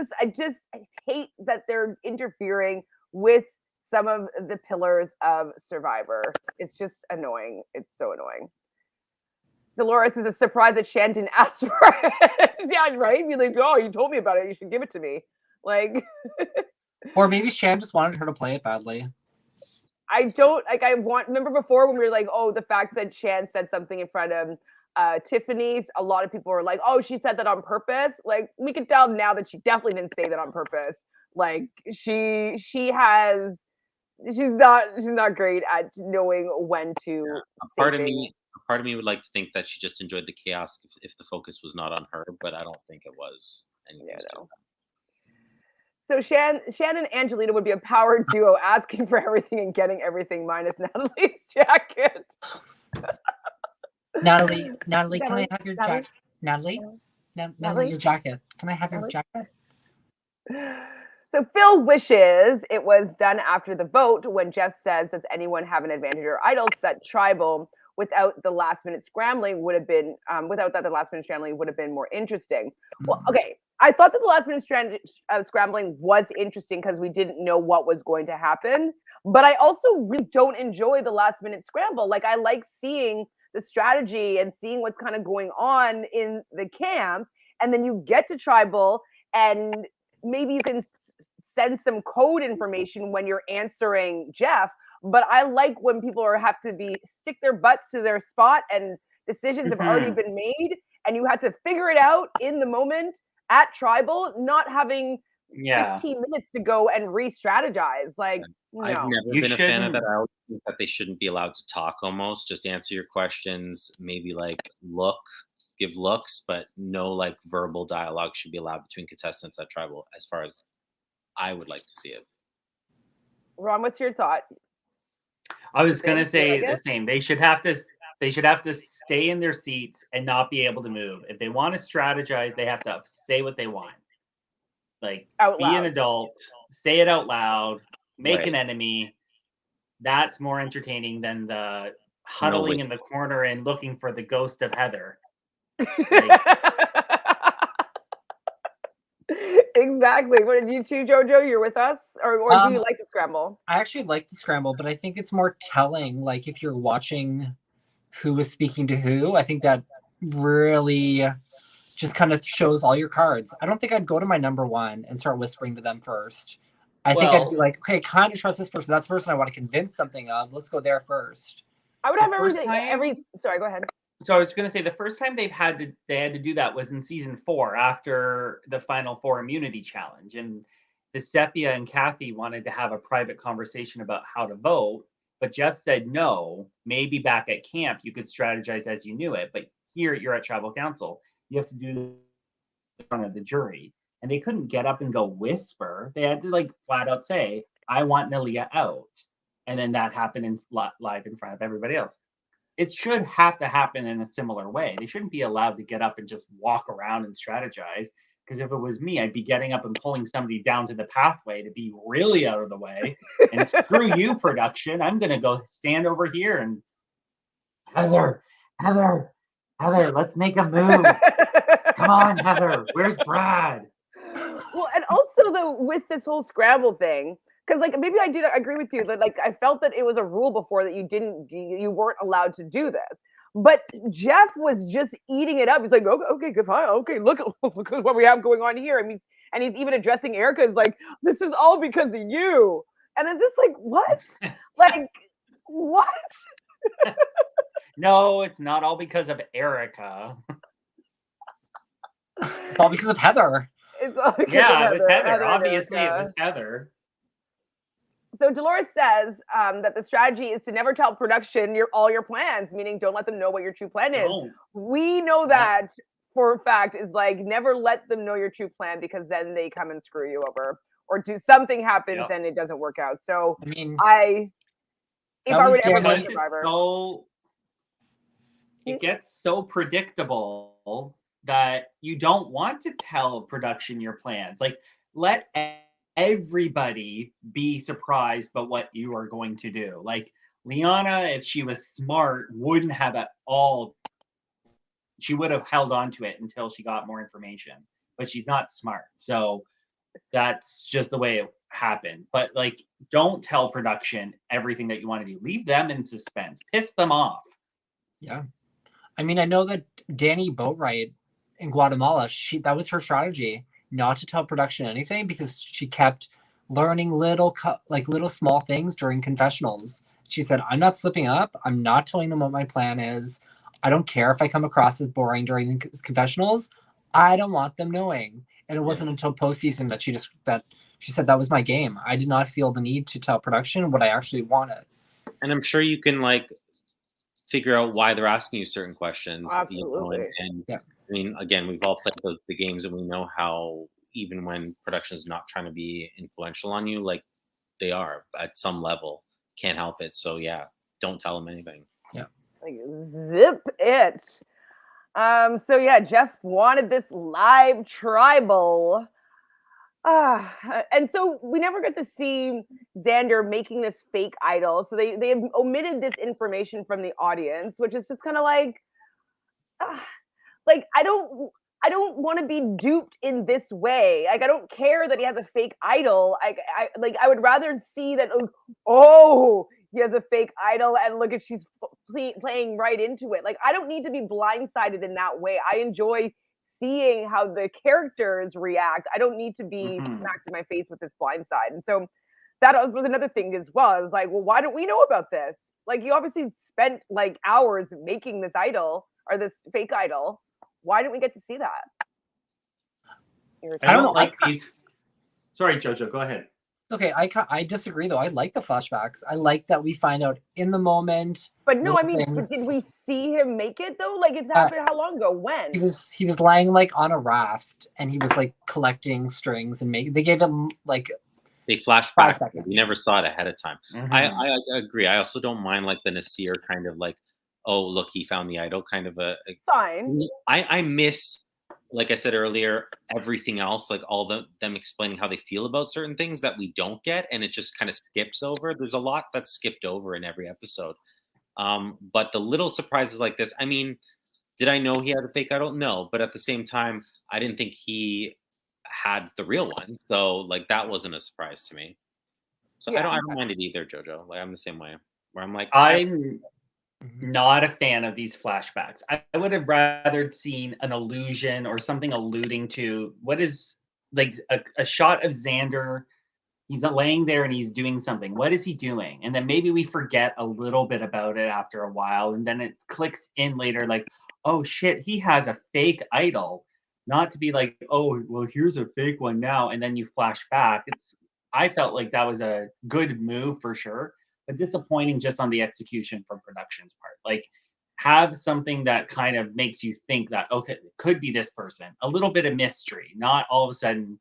hate that they're interfering with some of the pillars of Survivor. It's just annoying. It's so annoying. Dolores is a surprise that Shan didn't ask for it. Yeah, right? Be like, oh, you told me about it. You should give it to me. Like, Or maybe Shan just wanted her to play it badly. I don't like. Remember before when we were like, oh, the fact that Shan said something in front of Tiffany's. A lot of people were like, oh, she said that on purpose. Like, we can tell now that she definitely didn't say that on purpose. Like, she's not great at knowing when to. Yeah. A part of me would like to think that she just enjoyed the chaos if the focus was not on her, but I don't think it was. Yeah, no. So Shan and Angelina would be a power duo, asking for everything and getting everything minus Natalie's jacket. Natalie, can I have your jacket? Natalie, your jacket. Can I have your jacket? So Phil wishes it was done after the vote when Jeff says, does anyone have an advantage or idols? That tribal without the last minute scrambling would have been, the last minute scrambling would have been more interesting. Well, okay. I thought that the last minute scrambling was interesting because we didn't know what was going to happen. But I also really don't enjoy the last minute scramble. Like, I like seeing the strategy and seeing what's kind of going on in the camp. And then you get to tribal and maybe you can send some code information when you're answering Jeff. But I like when people have to stick their butts to their spot and decisions have already been made and you have to figure it out in the moment at tribal, not having 15 minutes to go and re-strategize. Like, no. I've never been a fan of that. I always think that they shouldn't be allowed to talk almost. Just answer your questions, maybe like give looks, but no like verbal dialogue should be allowed between contestants at tribal, as far as I would like to see it. Ron, what's your thought? I was gonna say the same. They should have to stay in their seats and not be able to move. If they want to strategize, they have to say what they want. Like, be an adult, say it out loud, make an enemy. That's more entertaining than the huddling in the corner and looking for the ghost of Heather. Like, exactly. What did you two, Jojo? You're with us? Or do you like the scramble? I actually like the scramble, but I think it's more telling. Like, if you're watching who is speaking to who, I think that really just kind of shows all your cards. I don't think I'd go to my number one and start whispering to them first. I think I'd be like, okay, kind of trust this person. That's the person I want to convince something of. Let's go there first. I would have sorry, go ahead. So I was going to say the first time they had to do that was in season 4 after the final 4 immunity challenge, and the Sepia and Kathy wanted to have a private conversation about how to vote, but Jeff said no. Maybe back at camp you could strategize as you knew it, but here you're at tribal council. You have to do it in front of the jury, and they couldn't get up and go whisper. They had to like flat out say, "I want Nalia out," and then that happened live in front of everybody else. It should have to happen in a similar way. They shouldn't be allowed to get up and just walk around and strategize. Because if it was me, I'd be getting up and pulling somebody down to the pathway to be really out of the way. And screw you, production. I'm going to go stand over here and Heather, let's make a move. Come on, Heather. Where's Brad? Well, and also though, with this whole scramble thing, because like maybe I do agree with you that like I felt that it was a rule before that you weren't allowed to do this. But Jeff was just eating it up. He's like, okay, good, fine. Okay, look at what we have going on here. I mean, and he's even addressing Erica as like, this is all because of you. And it's just like, what? Like, what? No, it's not all because of Erica. It's all because of Heather. It's all because it was Heather. Obviously, it was Heather. So Dolores says that the strategy is to never tell production all your plans, meaning don't let them know what your true plan is. We know that for a fact is like never let them know your true plan, because then they come and screw you over, or do something happens Yep. and it doesn't work out. So I mean, if that I was were to ever go Danny- to Survivor, it gets so predictable that you don't want to tell production your plans. Like, let everybody be surprised by what you are going to do. Like, Liana, if she was smart, wouldn't have at all. She would have held on to it until she got more information, but she's not smart. So that's just the way it happened. But like, don't tell production everything that you want to do. Leave them in suspense. Piss them off. Yeah. I mean, I know that Danny Boatwright in Guatemala, that was her strategy, not to tell production anything, because she kept learning little small things during confessionals. She said, I'm not slipping up. I'm not telling them what my plan is. I don't care if I come across as boring during the confessionals. I don't want them knowing. And it wasn't until postseason that she said that was my game. I did not feel the need to tell production what I actually wanted. And I'm sure you can like figure out why they're asking you certain questions. Absolutely. You know, and Yeah. I mean, again, we've all played the games, and we know how even when production is not trying to be influential on you, like they are at some level, can't help it. So yeah, don't tell them anything. Yeah. like, zip it. So yeah, Jeff wanted this live tribal. And so we never get to see Xander making this fake idol. So they have omitted this information from the audience, which is just kind of like I don't want to be duped in this way. Like, I don't care that he has a fake idol. I would rather see that. Oh, he has a fake idol, and look at she's playing right into it. Like, I don't need to be blindsided in that way. I enjoy seeing how the characters react. I don't need to be smacked in my face with this blindside. And so that was another thing as well. I was like, well, why don't we know about this? Like, you obviously spent like hours making this idol or this fake idol. Why didn't we get to see that? I don't like these. Sorry, Jojo, go ahead. Okay, I disagree though. I like the flashbacks. I like that we find out in the moment. But no, I mean, things. did we see him make it though? Like, it's happened how long ago? When? He was lying like on a raft, and he was like collecting strings and They gave him like they flash back. We never saw it ahead of time. I agree. I also don't mind like the Nasir kind of like, oh look, he found the idol kind of a fine. I miss, like I said earlier, everything else, like all them explaining how they feel about certain things that we don't get, and it just kind of skips over. There's a lot that's skipped over in every episode. But the little surprises like this, I mean, did I know he had a fake idol? No, but at the same time, I didn't think he had the real one, so like that wasn't a surprise to me. So yeah. I don't mind it either, Jojo. Like I'm the same way, where I'm like, I'm not a fan of these flashbacks. I would have rather seen an allusion or something alluding to what is like a shot of Xander. He's laying there and he's doing something. What is he doing? And then maybe we forget a little bit about it after a while, and then it clicks in later, like, oh shit, he has a fake idol. Not to be like, oh, well, here's a fake one now, and then you flash back. I felt like that was a good move for sure, but disappointing just on the execution from production's part. Like, have something that kind of makes you think that, okay, it could be this person. A little bit of mystery, not all of a sudden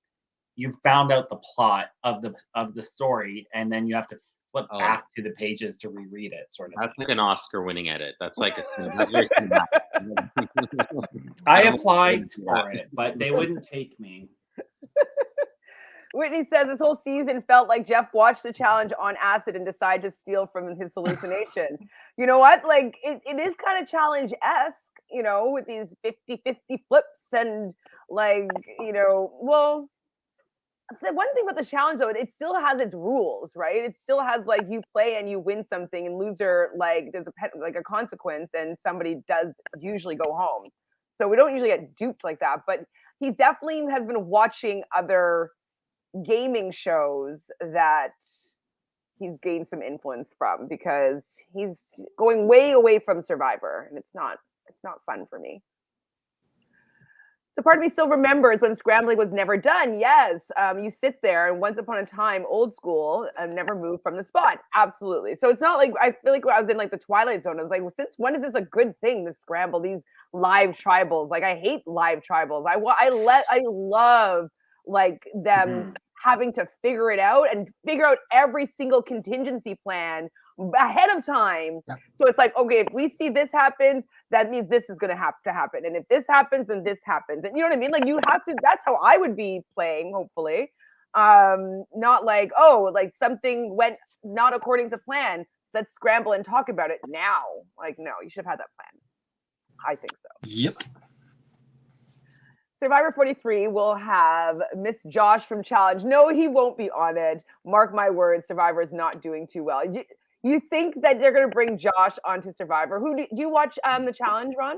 you found out the plot of the story, and then you have to flip back to the pages to reread it. Sort of. That's like an Oscar-winning edit. That's like that's very I applied for it, but they wouldn't take me. Whitney says this whole season felt like Jeff watched the challenge on acid and decided to steal from his hallucination. You know what? Like, it is kind of challenge-esque, you know, with these 50-50 flips and like, you know, well, the one thing about the challenge though, it still has its rules, right? It still has like you play and you win something, and loser, like there's a consequence, and somebody does usually go home. So we don't usually get duped like that. But he definitely has been watching other gaming shows that he's gained some influence from, because he's going way away from Survivor, and it's not fun for me. So part of me still remembers when scrambling was never done. Yes, you sit there and once upon a time, old school, and never move from the spot. Absolutely. So it's not like I feel like I was in like the Twilight Zone. I was like, well, since when is this a good thing? The scramble, these live tribals. Like I hate live tribals. I love like them having to figure it out and figure out every single contingency plan ahead of time. Yeah. So it's like, okay, if we see this happens, that means this is going to have to happen. And if this happens, then this happens. And you know what I mean? Like you have to, that's how I would be playing, hopefully. Not like, oh, like something went not according to plan. Let's scramble and talk about it now. Like, no, you should have had that plan. I think so. Yep. Survivor 43 will have Miss Josh from Challenge. No, he won't be on it. Mark my words, Survivor is not doing too well. You think that they're going to bring Josh onto Survivor? Who do you watch the Challenge, Ron?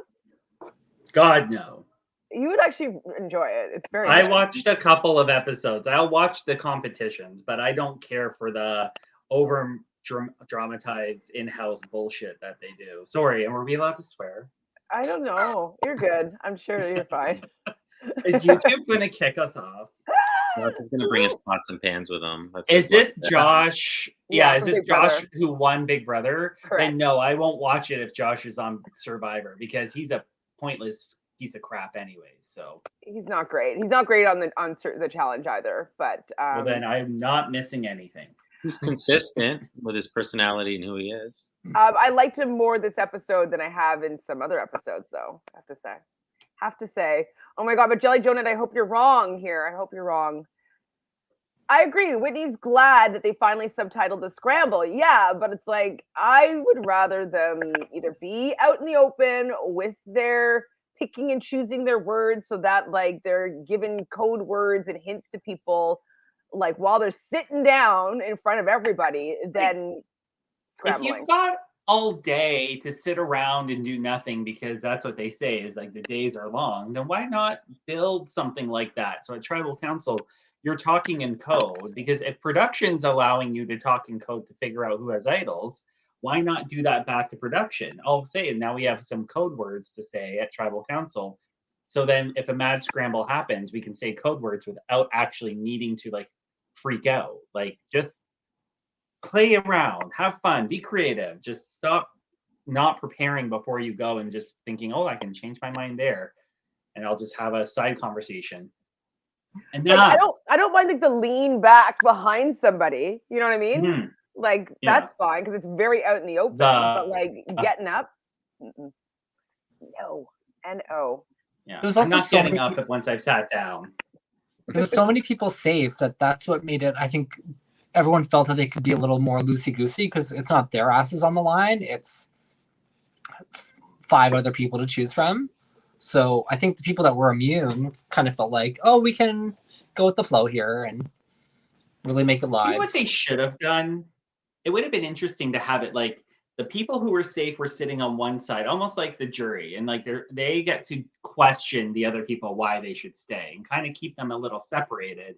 God, no. You would actually enjoy it. It's very I good. watched a couple of episodes. I'll watch the competitions, but I don't care for the over dramatized in-house bullshit that they do. Sorry, and were we allowed to swear? I don't know. You're good. I'm sure you're fine. Is YouTube going to kick us off? He's going to bring his pots and pans with him. Is this Josh? Yeah, is this Big Josh Brother. who won Big Brother? Correct. Then no, I won't watch it if Josh is on Survivor because he's a pointless piece of crap anyways. So He's not great. He's not great on the Challenge either. But well, then I'm not missing anything. He's consistent with his personality and who he is. I liked him more this episode than I have in some other episodes, though. I have to say. Oh my God, but Jelly Donut, I hope you're wrong here. I hope you're wrong. I agree. Whitney's glad that they finally subtitled the scramble. Yeah, but it's like I would rather them either be out in the open with their picking and choosing their words so that like they're giving code words and hints to people like while they're sitting down in front of everybody than scrambling. If you've got all day to sit around and do nothing because that's what they say is like the days are long, then why not build something like that? So at Tribal Council, you're talking in code because if production's allowing you to talk in code to figure out who has idols, why not do that back to production? I'll say now we have some code words to say at Tribal Council. So then if a mad scramble happens, we can say code words without actually needing to like freak out. Like just play around, have fun, be creative. Just stop not preparing before you go and just thinking, oh, I can change my mind there. And I'll just have a side conversation. And then like, I don't mind like the lean back behind somebody. You know what I mean? Like that's fine because it's very out in the open. But like getting up, no, N-O. Yeah, There's I'm also not getting up once I've sat down. There's so many people safe that's what made it. I think everyone felt that they could be a little more loosey-goosey because it's not their asses on the line. It's 5 other people to choose from. So I think the people that were immune kind of felt like, oh, we can go with the flow here and really make it live. You know what they should have done? It would have been interesting to have it like the people who were safe were sitting on one side, almost like the jury, and like they get to question the other people why they should stay and kind of keep them a little separated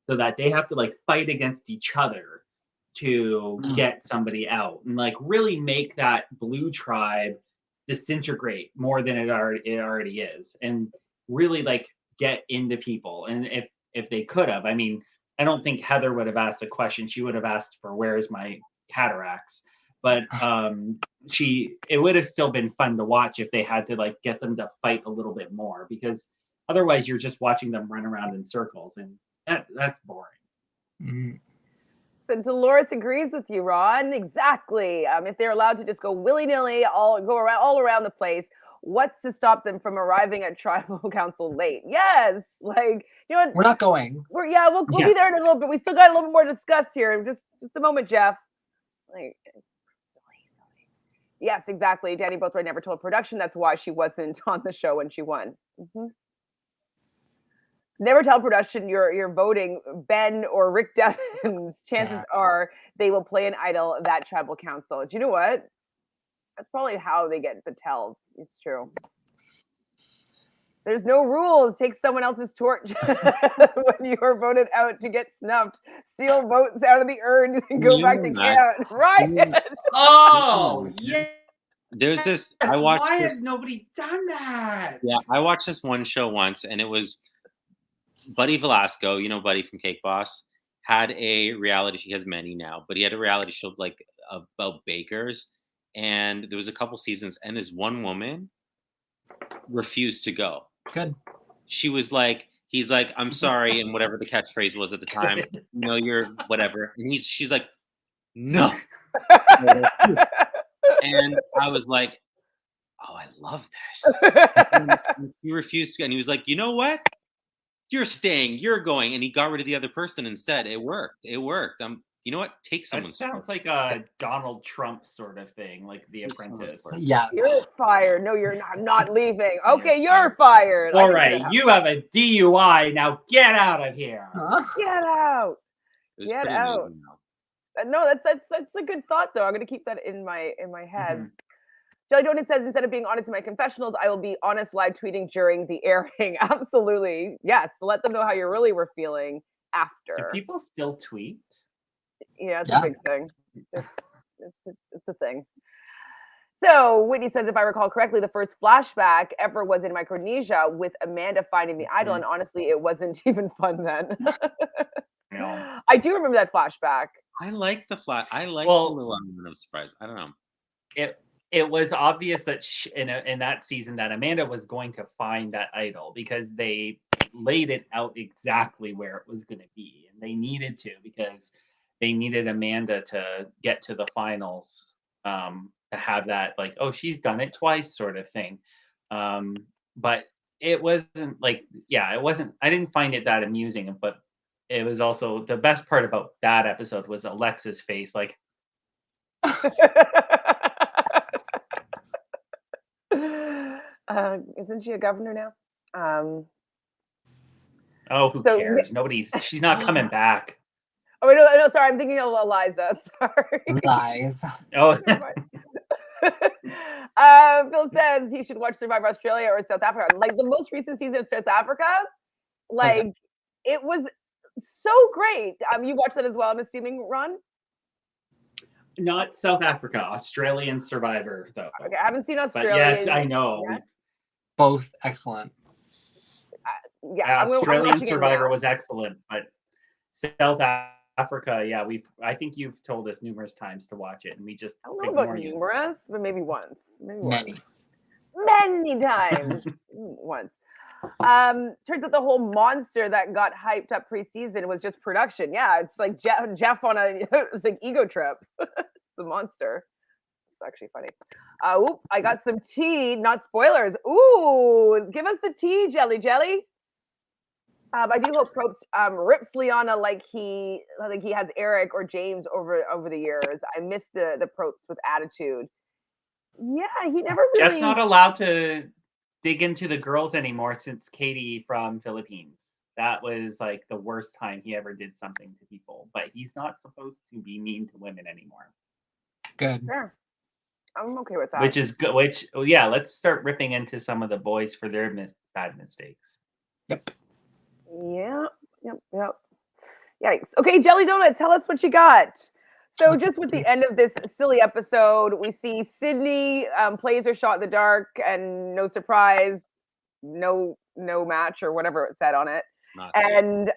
so that they have to like fight against each other to get somebody out and like really make that blue tribe disintegrate more than it already is and really like get into people. And if they could have, I mean, I don't think Heather would have asked a question. She would have asked for where's my cataracts, but it would have still been fun to watch if they had to like get them to fight a little bit more, because otherwise you're just watching them run around in circles and that's boring. So Dolores agrees with you, Ron. Exactly. If they're allowed to just go willy-nilly, all around the place, what's to stop them from arriving at Tribal Council late? Yes, like you know what? We're not going. We'll be there in a little bit. We still got a little more to discuss here. Just a moment, Jeff. Like, yes, exactly. Danny Bothroyd never told production. That's why she wasn't on the show when she won. Never tell production you're voting Ben or Rick Devens. Chances are they will play an idol of that Tribal Council. Do you know what? That's probably how they get the tells. It's true. There's no rules. Take someone else's torch when you're voted out to get snuffed. Steal votes out of the urn and go back to count. Right? Oh, yeah. There's this. Yes, I watched why this. has nobody done that? Yeah, I watched this one show once, and it was Buddy Velasco. You know, Buddy from Cake Boss had a reality. He has many now, but he had a reality show like about bakers, and there was a couple seasons, and this one woman refused to go. Good. She was like, he's like, I'm sorry, and whatever the catchphrase was at the time, no, you're whatever, and she's like, no. And I was like, oh, I love this. And he refused to, and he was like, you know what? You're staying, you're going, and he got rid of the other person instead. It worked. You know what? Take That someone's sounds like a Donald Trump sort of thing, like The Take Apprentice. someone's Yeah. You're fired. No, you're not. I'm not leaving. Okay, you're fired. All right, you have a DUI. Now get out of here. Huh? Get out. It was Get pretty out. amazing, though. No, that's a good thought though. I'm gonna keep that in my head. Mhm. Jelly Donut says, instead of being honest in my confessionals, I will be honest live tweeting during the airing. Absolutely. Yes. Let them know how you really were feeling Do after. people still tweet? Yeah, it's Yeah. a big thing. It's a thing. So Whitney says, if I recall correctly, the first flashback ever was in Micronesia with Amanda finding the idol, and honestly, it wasn't even fun then. No. I do remember that flashback. I like the flat. I like Well- the little element of surprise. I don't know. It was obvious that in that season that Amanda was going to find that idol because they laid it out exactly where it was going to be, and they needed to because they needed Amanda to get to the finals, to have that like, oh, she's done it twice sort of thing. But it wasn't like, yeah, it wasn't. I didn't find it that amusing, but it was also the best part about that episode was Alexa's face, like. Isn't she a governor now? Oh, who So- cares? She's not coming back. Oh no, sorry, I'm thinking of Eliza. Sorry. Lies. Oh, Phil says he should watch Survivor Australia or South Africa. Like the most recent season of South Africa, like it was so great. You watched that as well, I'm assuming, Ron? not South Africa, Australian Survivor, though. Okay, I haven't seen But Australia. yes, I know. yet. Both excellent. Yeah, I'm Australian watching it Survivor now. was excellent, but South Africa, yeah, I think you've told us numerous times to watch it, and we just I don't know about ignore you. numerous, but maybe once. Many. Many times. Once. Turns out the whole monster that got hyped up preseason was just production. Yeah, it's like Jeff on a it's like ego trip. The monster. It's actually funny. Oop, I got some tea, not spoilers. Ooh, give us the tea, Jelly. I do hope Probst rips Liana like he has Eric or James over the years. I miss the Probst with attitude. Yeah, he never really. Jeff's not allowed to dig into the girls anymore since Katie from Philippines. That was like the worst time he ever did something to people. But he's not supposed to be mean to women anymore. Good. Sure. I'm okay with that. Which is good. Yeah, let's start ripping into some of the boys for their bad mistakes. Yep. Yep. Yikes. Okay, Jelly Donut, tell us what you got. So just with the end of this silly episode, we see Sydney plays her shot in the dark, and no surprise, no match or whatever it said on it. And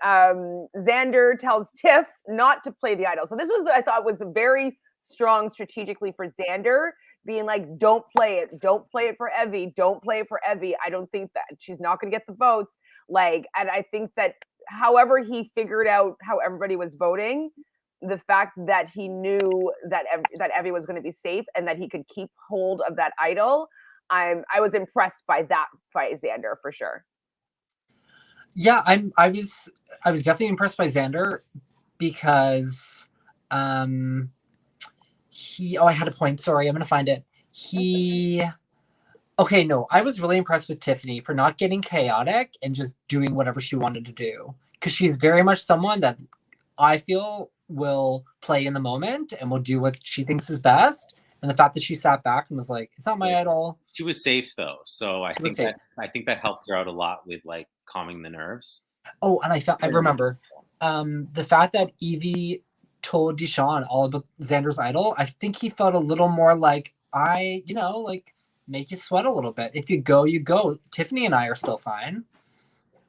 Xander tells Tiff not to play the idol. So this was, I thought, was very strong strategically for Xander, being like, don't play it for Evie, don't play it for Evie. I don't think that she's not going to get the votes. Like, and I think that however he figured out how everybody was voting, the fact that he knew that Evie was going to be safe and that he could keep hold of that idol, I was impressed by Xander for sure. Yeah, I was definitely impressed by Xander because I had a point. Sorry, I'm gonna find it. I was really impressed with Tiffany for not getting chaotic and just doing whatever she wanted to do. Because she's very much someone that I feel will play in the moment and will do what she thinks is best. And the fact that she sat back and was like, "It's not my idol." She was safe though, so I think that helped her out a lot with like calming the nerves. Oh, and I remember the fact that Evie told Deshawn all about Xander's idol. I think he felt a little more like, I, like make you sweat a little bit. If you go, you go. Tiffany and I are still fine.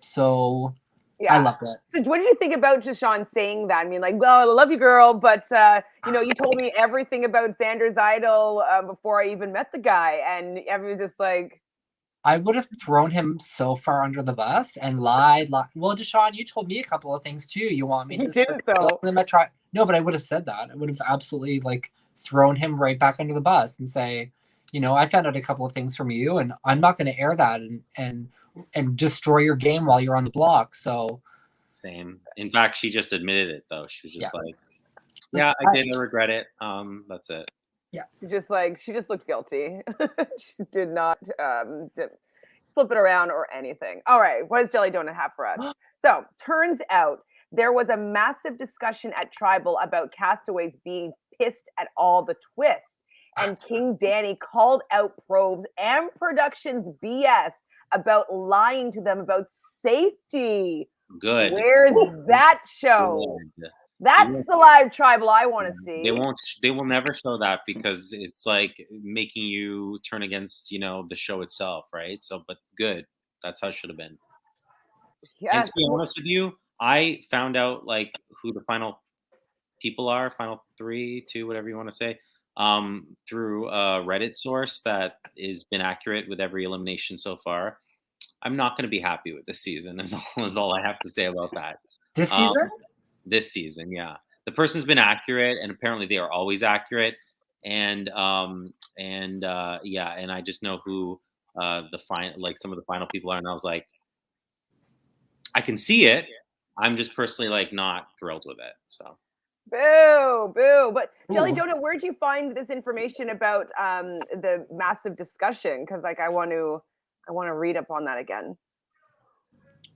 So I Yeah. loved it. So what did you think about Deshaun saying that? I mean, like, well, I love you, girl, but you told me everything about Xander's idol before I even met the guy, and everyone was just like, I would have thrown him so far under the bus and lied. Well, Deshaun, you told me a couple of things too. You want me you to did start though. them at try? No, but I would have said that. I would have absolutely like thrown him right back under the bus and say, I found out a couple of things from you, and I'm not going to air that and destroy your game while you're on the block. So Same. In fact, she just admitted it though. She was just yeah, like, "Yeah, I did. I regret it. That's it." yeah. She just looked guilty. She did not flip it around or anything. All right, what does Jelly Donut have for us? So turns out there was a massive discussion at Tribal about castaways being pissed at all the twists. And King Danny called out Probes and Productions BS about lying to them about safety. Good. Where's that show? Good. That's the live Tribal I want to see. They won't. They will never show that because it's like making you turn against, the show itself, right? So, but good. That's how it should have been. Yes. And to be honest with you, I found out like who the final people are, final 3, 2, whatever you want to say, through a Reddit source that has been accurate with every elimination so far. I'm not going to be happy with this season. Is all I have to say about that. This season? This season, yeah. The person's been accurate, and apparently they are always accurate. And and I just know who some of the final people are, and I was like, I can see it. I'm just personally like not thrilled with it. So boo, boo. But Jelly Ooh. Donut, where'd you find this information about the massive discussion? Because like I want to read up on that again.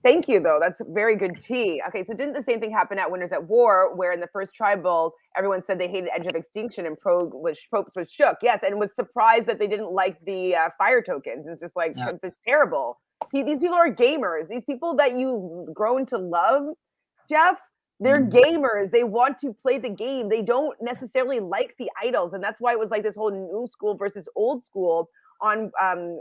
Thank you, though. That's very good tea. Okay, so didn't the same thing happen at Winners at War, where in the first Tribal, everyone said they hated Edge of Extinction and Probes was shook? Yes, and was surprised that they didn't like the fire tokens. It's just like, it's terrible. These people are gamers. These people that you've grown to love, Jeff, they're gamers. They want to play the game. They don't necessarily like the idols. And that's why it was like this whole new school versus old school on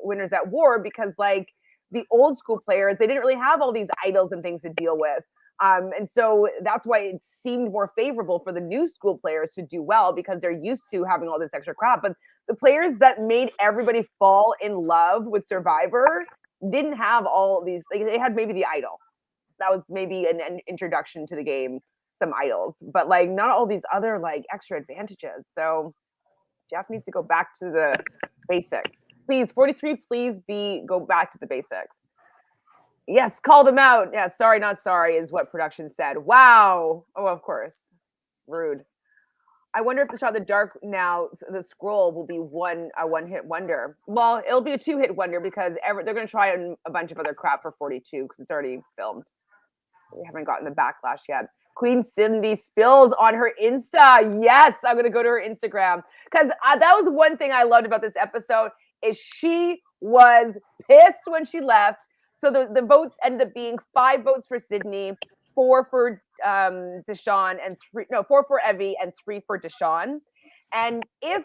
Winners at War, because like, the old school players, they didn't really have all these idols and things to deal with. And so that's why it seemed more favorable for the new school players to do well, because they're used to having all this extra crap. But the players that made everybody fall in love with Survivor didn't have all these, like, they had maybe the idol. That was maybe an introduction to the game, some idols, but like not all these other like extra advantages. So Jeff needs to go back to the basics. Please, 43, please go back to the basics. Yes, call them out. Yeah, sorry, not sorry is what production said. Wow. Oh, of course. Rude. I wonder if the shot in the dark now, the scroll will be a one-hit wonder. Well, it'll be a 2-hit wonder because they're going to try a bunch of other crap for 42 because it's already filmed. We haven't gotten the backlash yet. Queen Cindy spills on her Insta. Yes, I'm going to go to her Instagram because that was one thing I loved about this episode is she was pissed when she left. So the votes ended up being 5 votes for Sydney, 4 for Deshaun, and 4 for Evie, and 3 for Deshaun. And if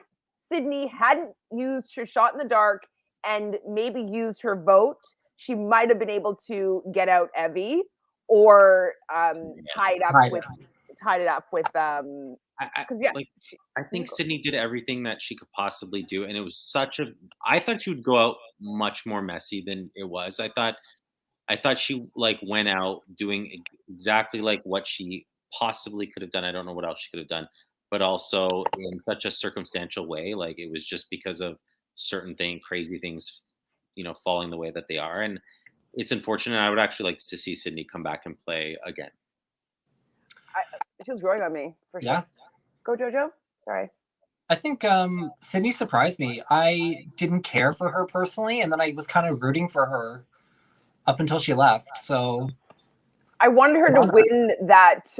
Sydney hadn't used her shot in the dark and maybe used her vote, she might have been able to get out Evie or tied it up with I think Sydney did everything that she could possibly do, and it was I thought she would go out much more messy than it was. I thought she like went out doing exactly like what she possibly could have done. I don't know what else she could have done, but also in such a circumstantial way. Like it was just because of certain crazy things, falling the way that they are, and it's unfortunate. I would actually like to see Sydney come back and play again. She was growing on me for sure. Yeah. Go Jojo. Sorry. I think Sydney surprised me. I didn't care for her personally, and then I was kind of rooting for her up until she left. So I wanted her to win that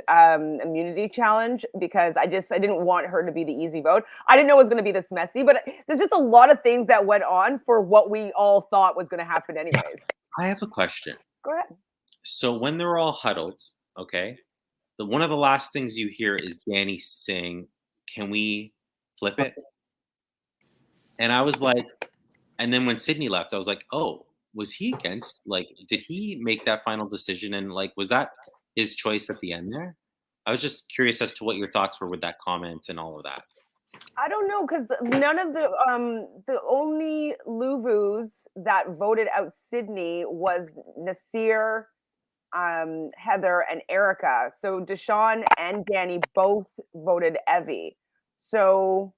immunity challenge because I didn't want her to be the easy vote. I didn't know it was going to be this messy, but there's just a lot of things that went on for what we all thought was going to happen anyways. I have a question. Go ahead. So when they're all huddled, okay, one of the last things you hear is Danny saying, "Can we flip it?" And I was like, and then when Sydney left, I was like, oh, was he against? Like, did he make that final decision? And like, was that his choice at the end there? I was just curious as to what your thoughts were with that comment and all of that. I don't know, because none of the only Luvus that voted out Sydney was Nasir, Heather, and Erica. So Deshawn and Danny both voted Evie. So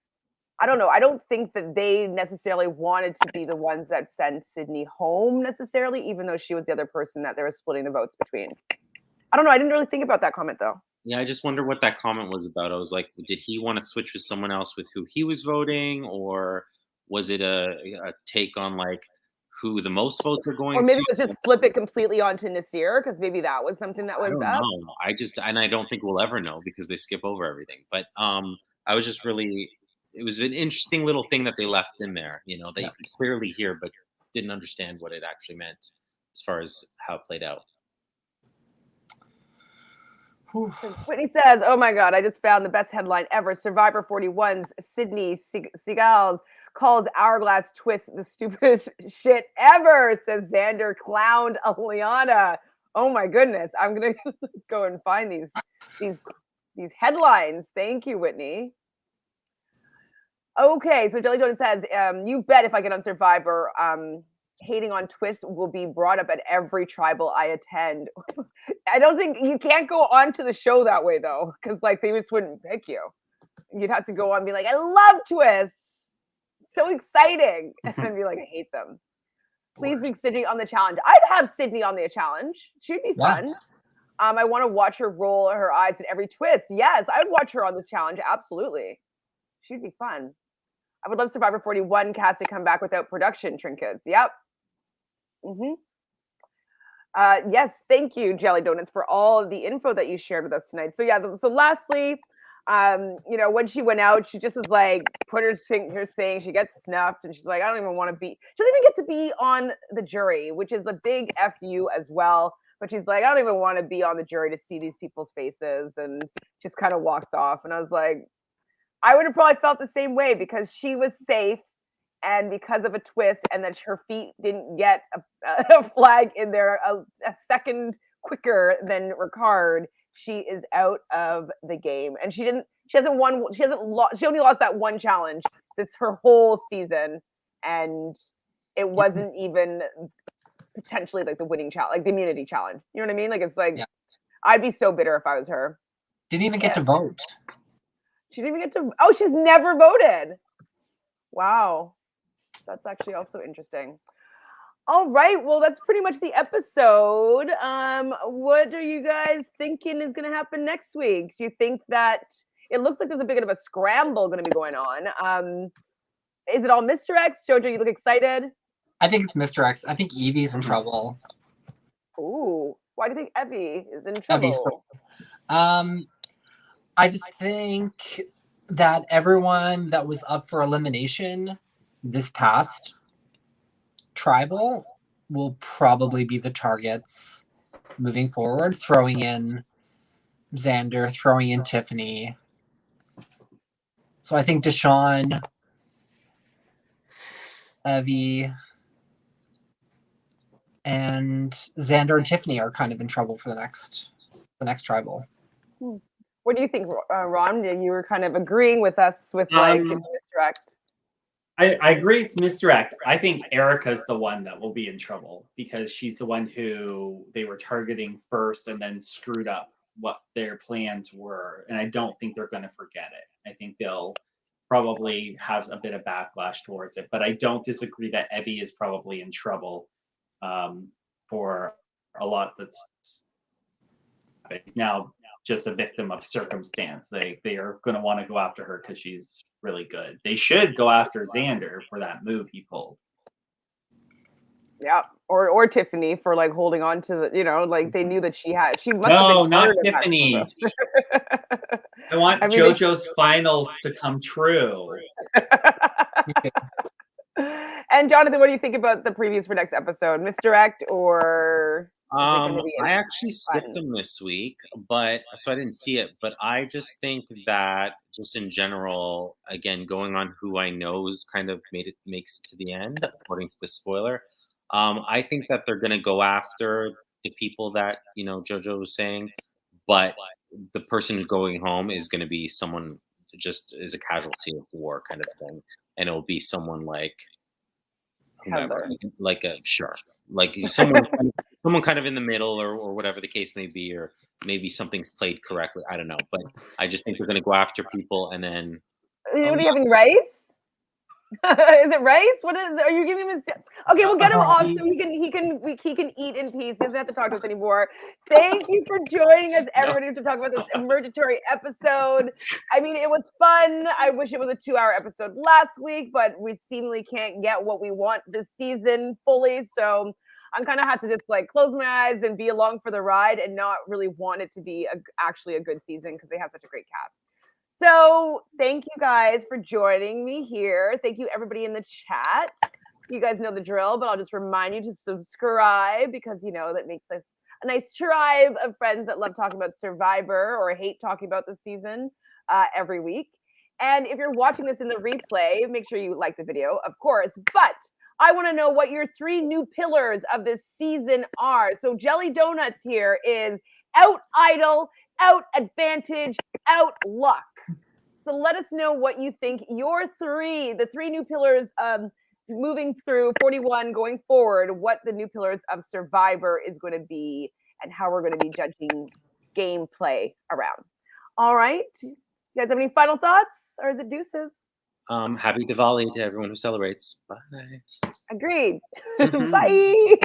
I don't know. I don't think that they necessarily wanted to be the ones that sent Sydney home necessarily, even though she was the other person that they were splitting the votes between. I don't know. I didn't really think about that comment though. Yeah, I just wonder what that comment was about. I was like, did he want to switch with someone else with who he was voting, or was it a take on like who the most votes are going Or maybe to? it was just flip it completely onto Nasir, because maybe that was something that was I don't up. know. I don't think we'll ever know because they skip over everything. But I was just really, it was an interesting little thing that they left in there, you know, that you could clearly hear, but didn't understand what it actually meant as far as how it played out. Whitney says, oh my God, I just found the best headline ever. Survivor 41's Sydney Seagals calls Hourglass Twist the stupidest shit ever, says Xander clowned Aliana. Oh my goodness. I'm going to go and find these headlines. Thank you, Whitney. Okay, so Jelly Donut says, you bet if I get on Survivor, hating on Twist will be brought up at every tribal I attend. I don't think you can't go on to the show that way though, because like they just wouldn't pick you. You'd have to go on and be like, I love Twist. So exciting. And be like, I hate them. Please bring Sydney on the challenge. I'd have Sydney on the challenge. She'd be fun. I want to watch her roll her eyes at every twist. Yes, I would watch her on this challenge. Absolutely. She'd be fun. I would love Survivor 41 cast to come back without production trinkets. Yep. Yes, thank you, Jelly Donuts, for all of the info that you shared with us tonight. So yeah, so lastly, you know, when she went out, she just was like, put her thing, she gets snuffed, and she's like, I don't even want to be, she doesn't even get to be on the jury, which is a big FU as well. But she's like, I don't even want to be on the jury to see these people's faces, and just kind of walks off. And I was like, I would have probably felt the same way, because she was safe, and because of a twist, and that her feet didn't get a flag in there a second quicker than Ricard, she is out of the game. And she only lost that one challenge this her whole season, and it wasn't even potentially like the winning challenge, like the immunity challenge. You know what I mean? Like it's like I'd be so bitter if I was her. Didn't even get to vote. She didn't even get to. Oh, she's never voted. Wow. That's actually also interesting. All right. Well, that's pretty much the episode. What are you guys thinking is going to happen next week? Do you think that it looks like there's a bit of a scramble going to be going on? Is it all Mr. X? Jojo, you look excited? I think it's Mr. X. I think Evie's in trouble. Ooh. Why do you think Evie is in trouble? I just think that everyone that was up for elimination this past tribal will probably be the targets moving forward, throwing in Xander, throwing in Tiffany. So I think Deshawn, Evie, and Xander and Tiffany are kind of in trouble for the next tribal. What do you think, Ron? You were kind of agreeing with us with like it's misdirect. I agree it's misdirect. I think Erica's the one that will be in trouble because she's the one who they were targeting first and then screwed up what their plans were. And I don't think they're going to forget it. I think they'll probably have a bit of backlash towards it. But I don't disagree that Evie is probably in trouble for a lot that's now just a victim of circumstance. They are going to want to go after her because she's really good. They should go after Xander for that move he pulled. Yeah, or Tiffany for like holding on to the, like they knew that she must have been not Tiffany. I want JoJo's finals to come true. And Jonathan, what do you think about the previews for next episode? Misdirect or I actually skipped them this week, but so I didn't see it. But I just think that just in general, again, going on who I know's kind of makes it to the end, according to the spoiler. I think that they're gonna go after the people that Jojo was saying, but the person going home is gonna be someone just is a casualty of war kind of thing, and it'll be someone like whomever, like a sure, like someone kind of in the middle or whatever the case may be, or maybe something's played correctly. I don't know, but I just think they're going to go after people and then. What are you having, rice? Is it rice? What is? Are you giving him? Okay, we'll get him off so he can eat in peace. He doesn't have to talk to us anymore. Thank you for joining us, everybody, to talk about this emergatory episode. I mean, it was fun. I wish it was a 2-hour episode last week, but we seemingly can't get what we want this season fully. So I'm kind of have to just like close my eyes and be along for the ride and not really want it to be actually a good season because they have such a great cast. So thank you guys for joining me here. Thank you everybody in the chat. You guys know the drill, but I'll just remind you to subscribe because that makes us a nice tribe of friends that love talking about Survivor or hate talking about the season every week. And if you're watching this in the replay, make sure you like the video, of course. But I want to know what your 3 new pillars of this season are. So Jelly Donuts here is out idle, out advantage, out luck. So let us know what you think the 3 new pillars of moving through 41 going forward, what the new pillars of Survivor is going to be and how we're going to be judging gameplay around. All right. You guys have any final thoughts or is it deuces? Happy Diwali to everyone who celebrates. Bye. Agreed. Bye.